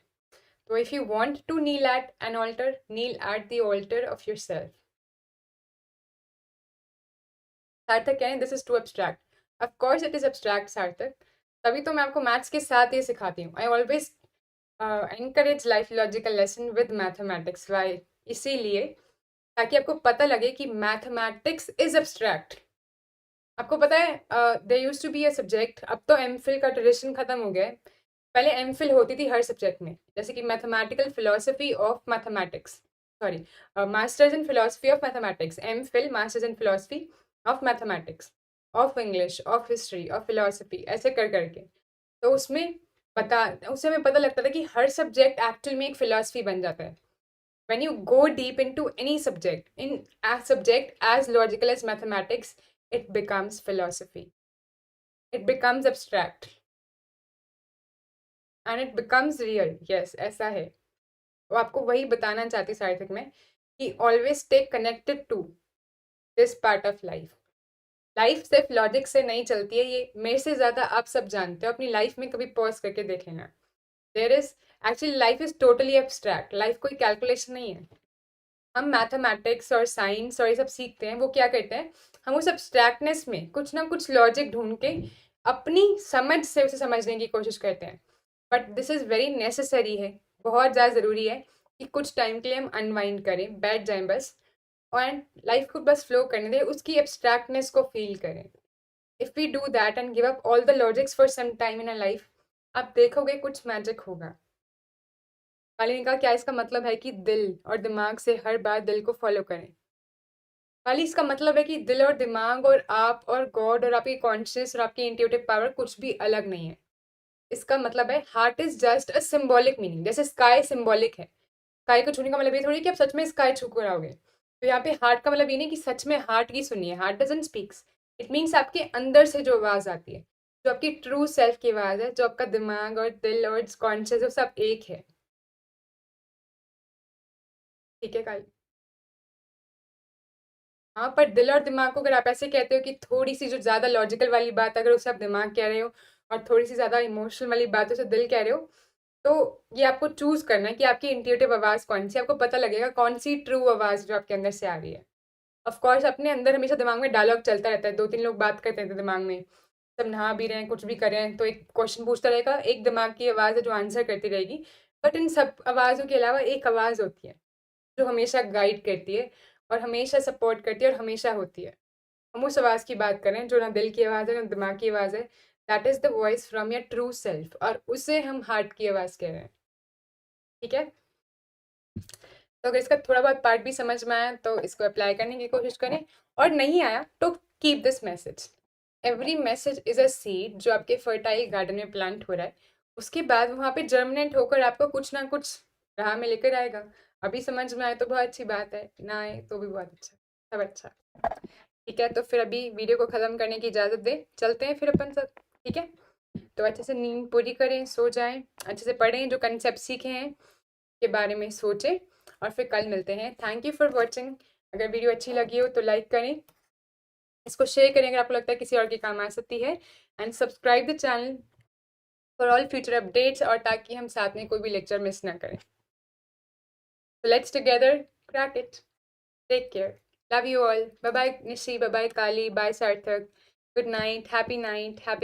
तो if you want to kneel at an altar, kneel at the altar of yourself. Sarthak कह रहे हैं this is too abstract. Of course it is abstract Sarthak, तभी तो मैं आपको मैथ्स के साथ ये सिखाती हूँ। I always encourage life logical lesson with mathematics. Why? इसीलिए ताकि आपको पता लगे कि मैथमेटिक्स इज एब्स्ट्रैक्ट। आपको पता है they use to be a subject, अब तो एम फिल का ट्रेडिशन खत्म हो गया है। पहले एम फिल होती थी हर सब्जेक्ट में, जैसे कि mathematical philosophy of mathematics, sorry, masters in philosophy of mathematics, M Phil masters in philosophy of mathematics, of English, of history, of philosophy, ऐसे कर करके। तो उसमें पता उससे हमें पता लगता था कि हर सब्जेक्ट एक्चुअल में एक फिलोसफी बन जाता है। when you go deep into any subject, in a subject as logical as mathematics, it becomes philosophy, it becomes abstract, and it becomes real. Yes, ऐसा है। वो आपको वही बताना चाहती सार्थक में कि always stay connected to this part of life. Life सिर्फ लॉजिक से नहीं चलती है, ये मेरे से ज़्यादा आप सब जानते हो। अपनी लाइफ में कभी पॉज करके देख लेना। There is actually life is totally abstract. Life कोई कैलकुलेशन नहीं है। हम मैथमेटिक्स और साइंस और ये सब सीखते हैं, वो क्या करते हैं, हम उस एब्स्ट्रैक्टनेस में कुछ ना कुछ लॉजिक ढूंढ के अपनी समझ से उसे समझने की कोशिश करते हैं। But this is very necessary है, बहुत ज़्यादा ज़रूरी है कि कुछ टाइम के लिए हम अनवाइंड करें, बैठ जाएं बस, और लाइफ को बस फ्लो करने दें, उसकी एब्स्ट्रैक्टनेस को फील करें। If we do that and give up all the logics for some time in a life, आप देखोगे कुछ मैजिक होगा। वाली ने कहा क्या इसका मतलब है कि दिल और दिमाग से हर बार दिल को फॉलो करें? वाली इसका मतलब है कि दिल और दिमाग और आप और गॉड और आपकी कॉन्शियस और आपकी इंट्यूटिव पावर कुछ भी अलग नहीं है। इसका मतलब है heart is just a symbolic meaning, जैसे स्काई सिंबॉलिक है। स्काई को छूने का मतलब ये थोड़ी कि आप सच में स्काई छू कर आओगे। तो यहाँ पे हार्ट का मतलब ये नहीं कि सच में हार्ट की सुनिए, heart doesn't speaks. It means आपके अंदर से जो आवाज़ आती है, जो आपकी ट्रू सेल्फ की आवाज़ है, जो आपका दिमाग और दिल और कॉन्शियस, वो सब एक है। ठीक है कल? हाँ, पर दिल और दिमाग को अगर आप ऐसे कहते हो कि थोड़ी सी जो ज़्यादा लॉजिकल वाली बात अगर उसे आप दिमाग कह रहे हो, और थोड़ी सी ज़्यादा इमोशनल वाली बात उसे दिल कह रहे हो, तो ये आपको चूज़ करना है कि आपकी इंट्यूटिव आवाज़ कौन सी, आपको पता लगेगा कौन सी ट्रू आवाज़ जो आपके अंदर से आ रही है। ऑफ कोर्स अपने अंदर हमेशा दिमाग में डायलॉग चलता रहता है, 2-3 लोग बात करते हैं दिमाग में, सब नहा भी रहे हैं, कुछ भी कर रहे हैं, तो एक क्वेश्चन पूछता रहेगा, एक दिमाग की आवाज़ है जो आंसर करती रहेगी। बट इन सब आवाज़ों के अलावा एक आवाज़ होती है जो हमेशा गाइड करती है और हमेशा सपोर्ट करती है और हमेशा होती है। हम उस आवाज़ की बात करें जो ना दिल की आवाज़ है ना दिमाग की आवाज़ है। That is the voice from your true self, और उसे हम हार्ट की आवाज़ कह रहे हैं। ठीक है? तो अगर इसका थोड़ा बहुत पार्ट भी समझ में आया तो इसको अप्लाई करने की कोशिश करें, और नहीं आया तो keep this message. Every message is a seed जो आपके फर्टाइल गार्डन में प्लांट हो रहा है। उसके बाद वहाँ पे जर्मिनेट होकर आपको कुछ ना कुछ राह में लेकर आएगा। अभी समझ में आए तो बहुत अच्छी बात है, ना आए तो भी बहुत अच्छा, सब अच्छा। ठीक है, तो फिर अभी वीडियो को ख़त्म करने की इजाज़त दें, चलते हैं फिर अपन सब। ठीक है, तो अच्छे से नींद पूरी करें, सो जाएं, अच्छे से पढ़ें, जो कंसेप्ट सीखे हैं के बारे में सोचें, और फिर कल मिलते हैं। Thank you for watching. अगर वीडियो अच्छी लगी हो तो लाइक करें, इसको शेयर करें अगर आपको लगता है किसी और के काम आ सकती है, and subscribe the channel for all future updates, और ताकि हम साथ में कोई भी लेक्चर मिस ना करें। So let's together crack it. Take care. Love you all. Bye bye Nishi. Bye bye Kali. Bye Sarthak. Good night. Happy night. Happy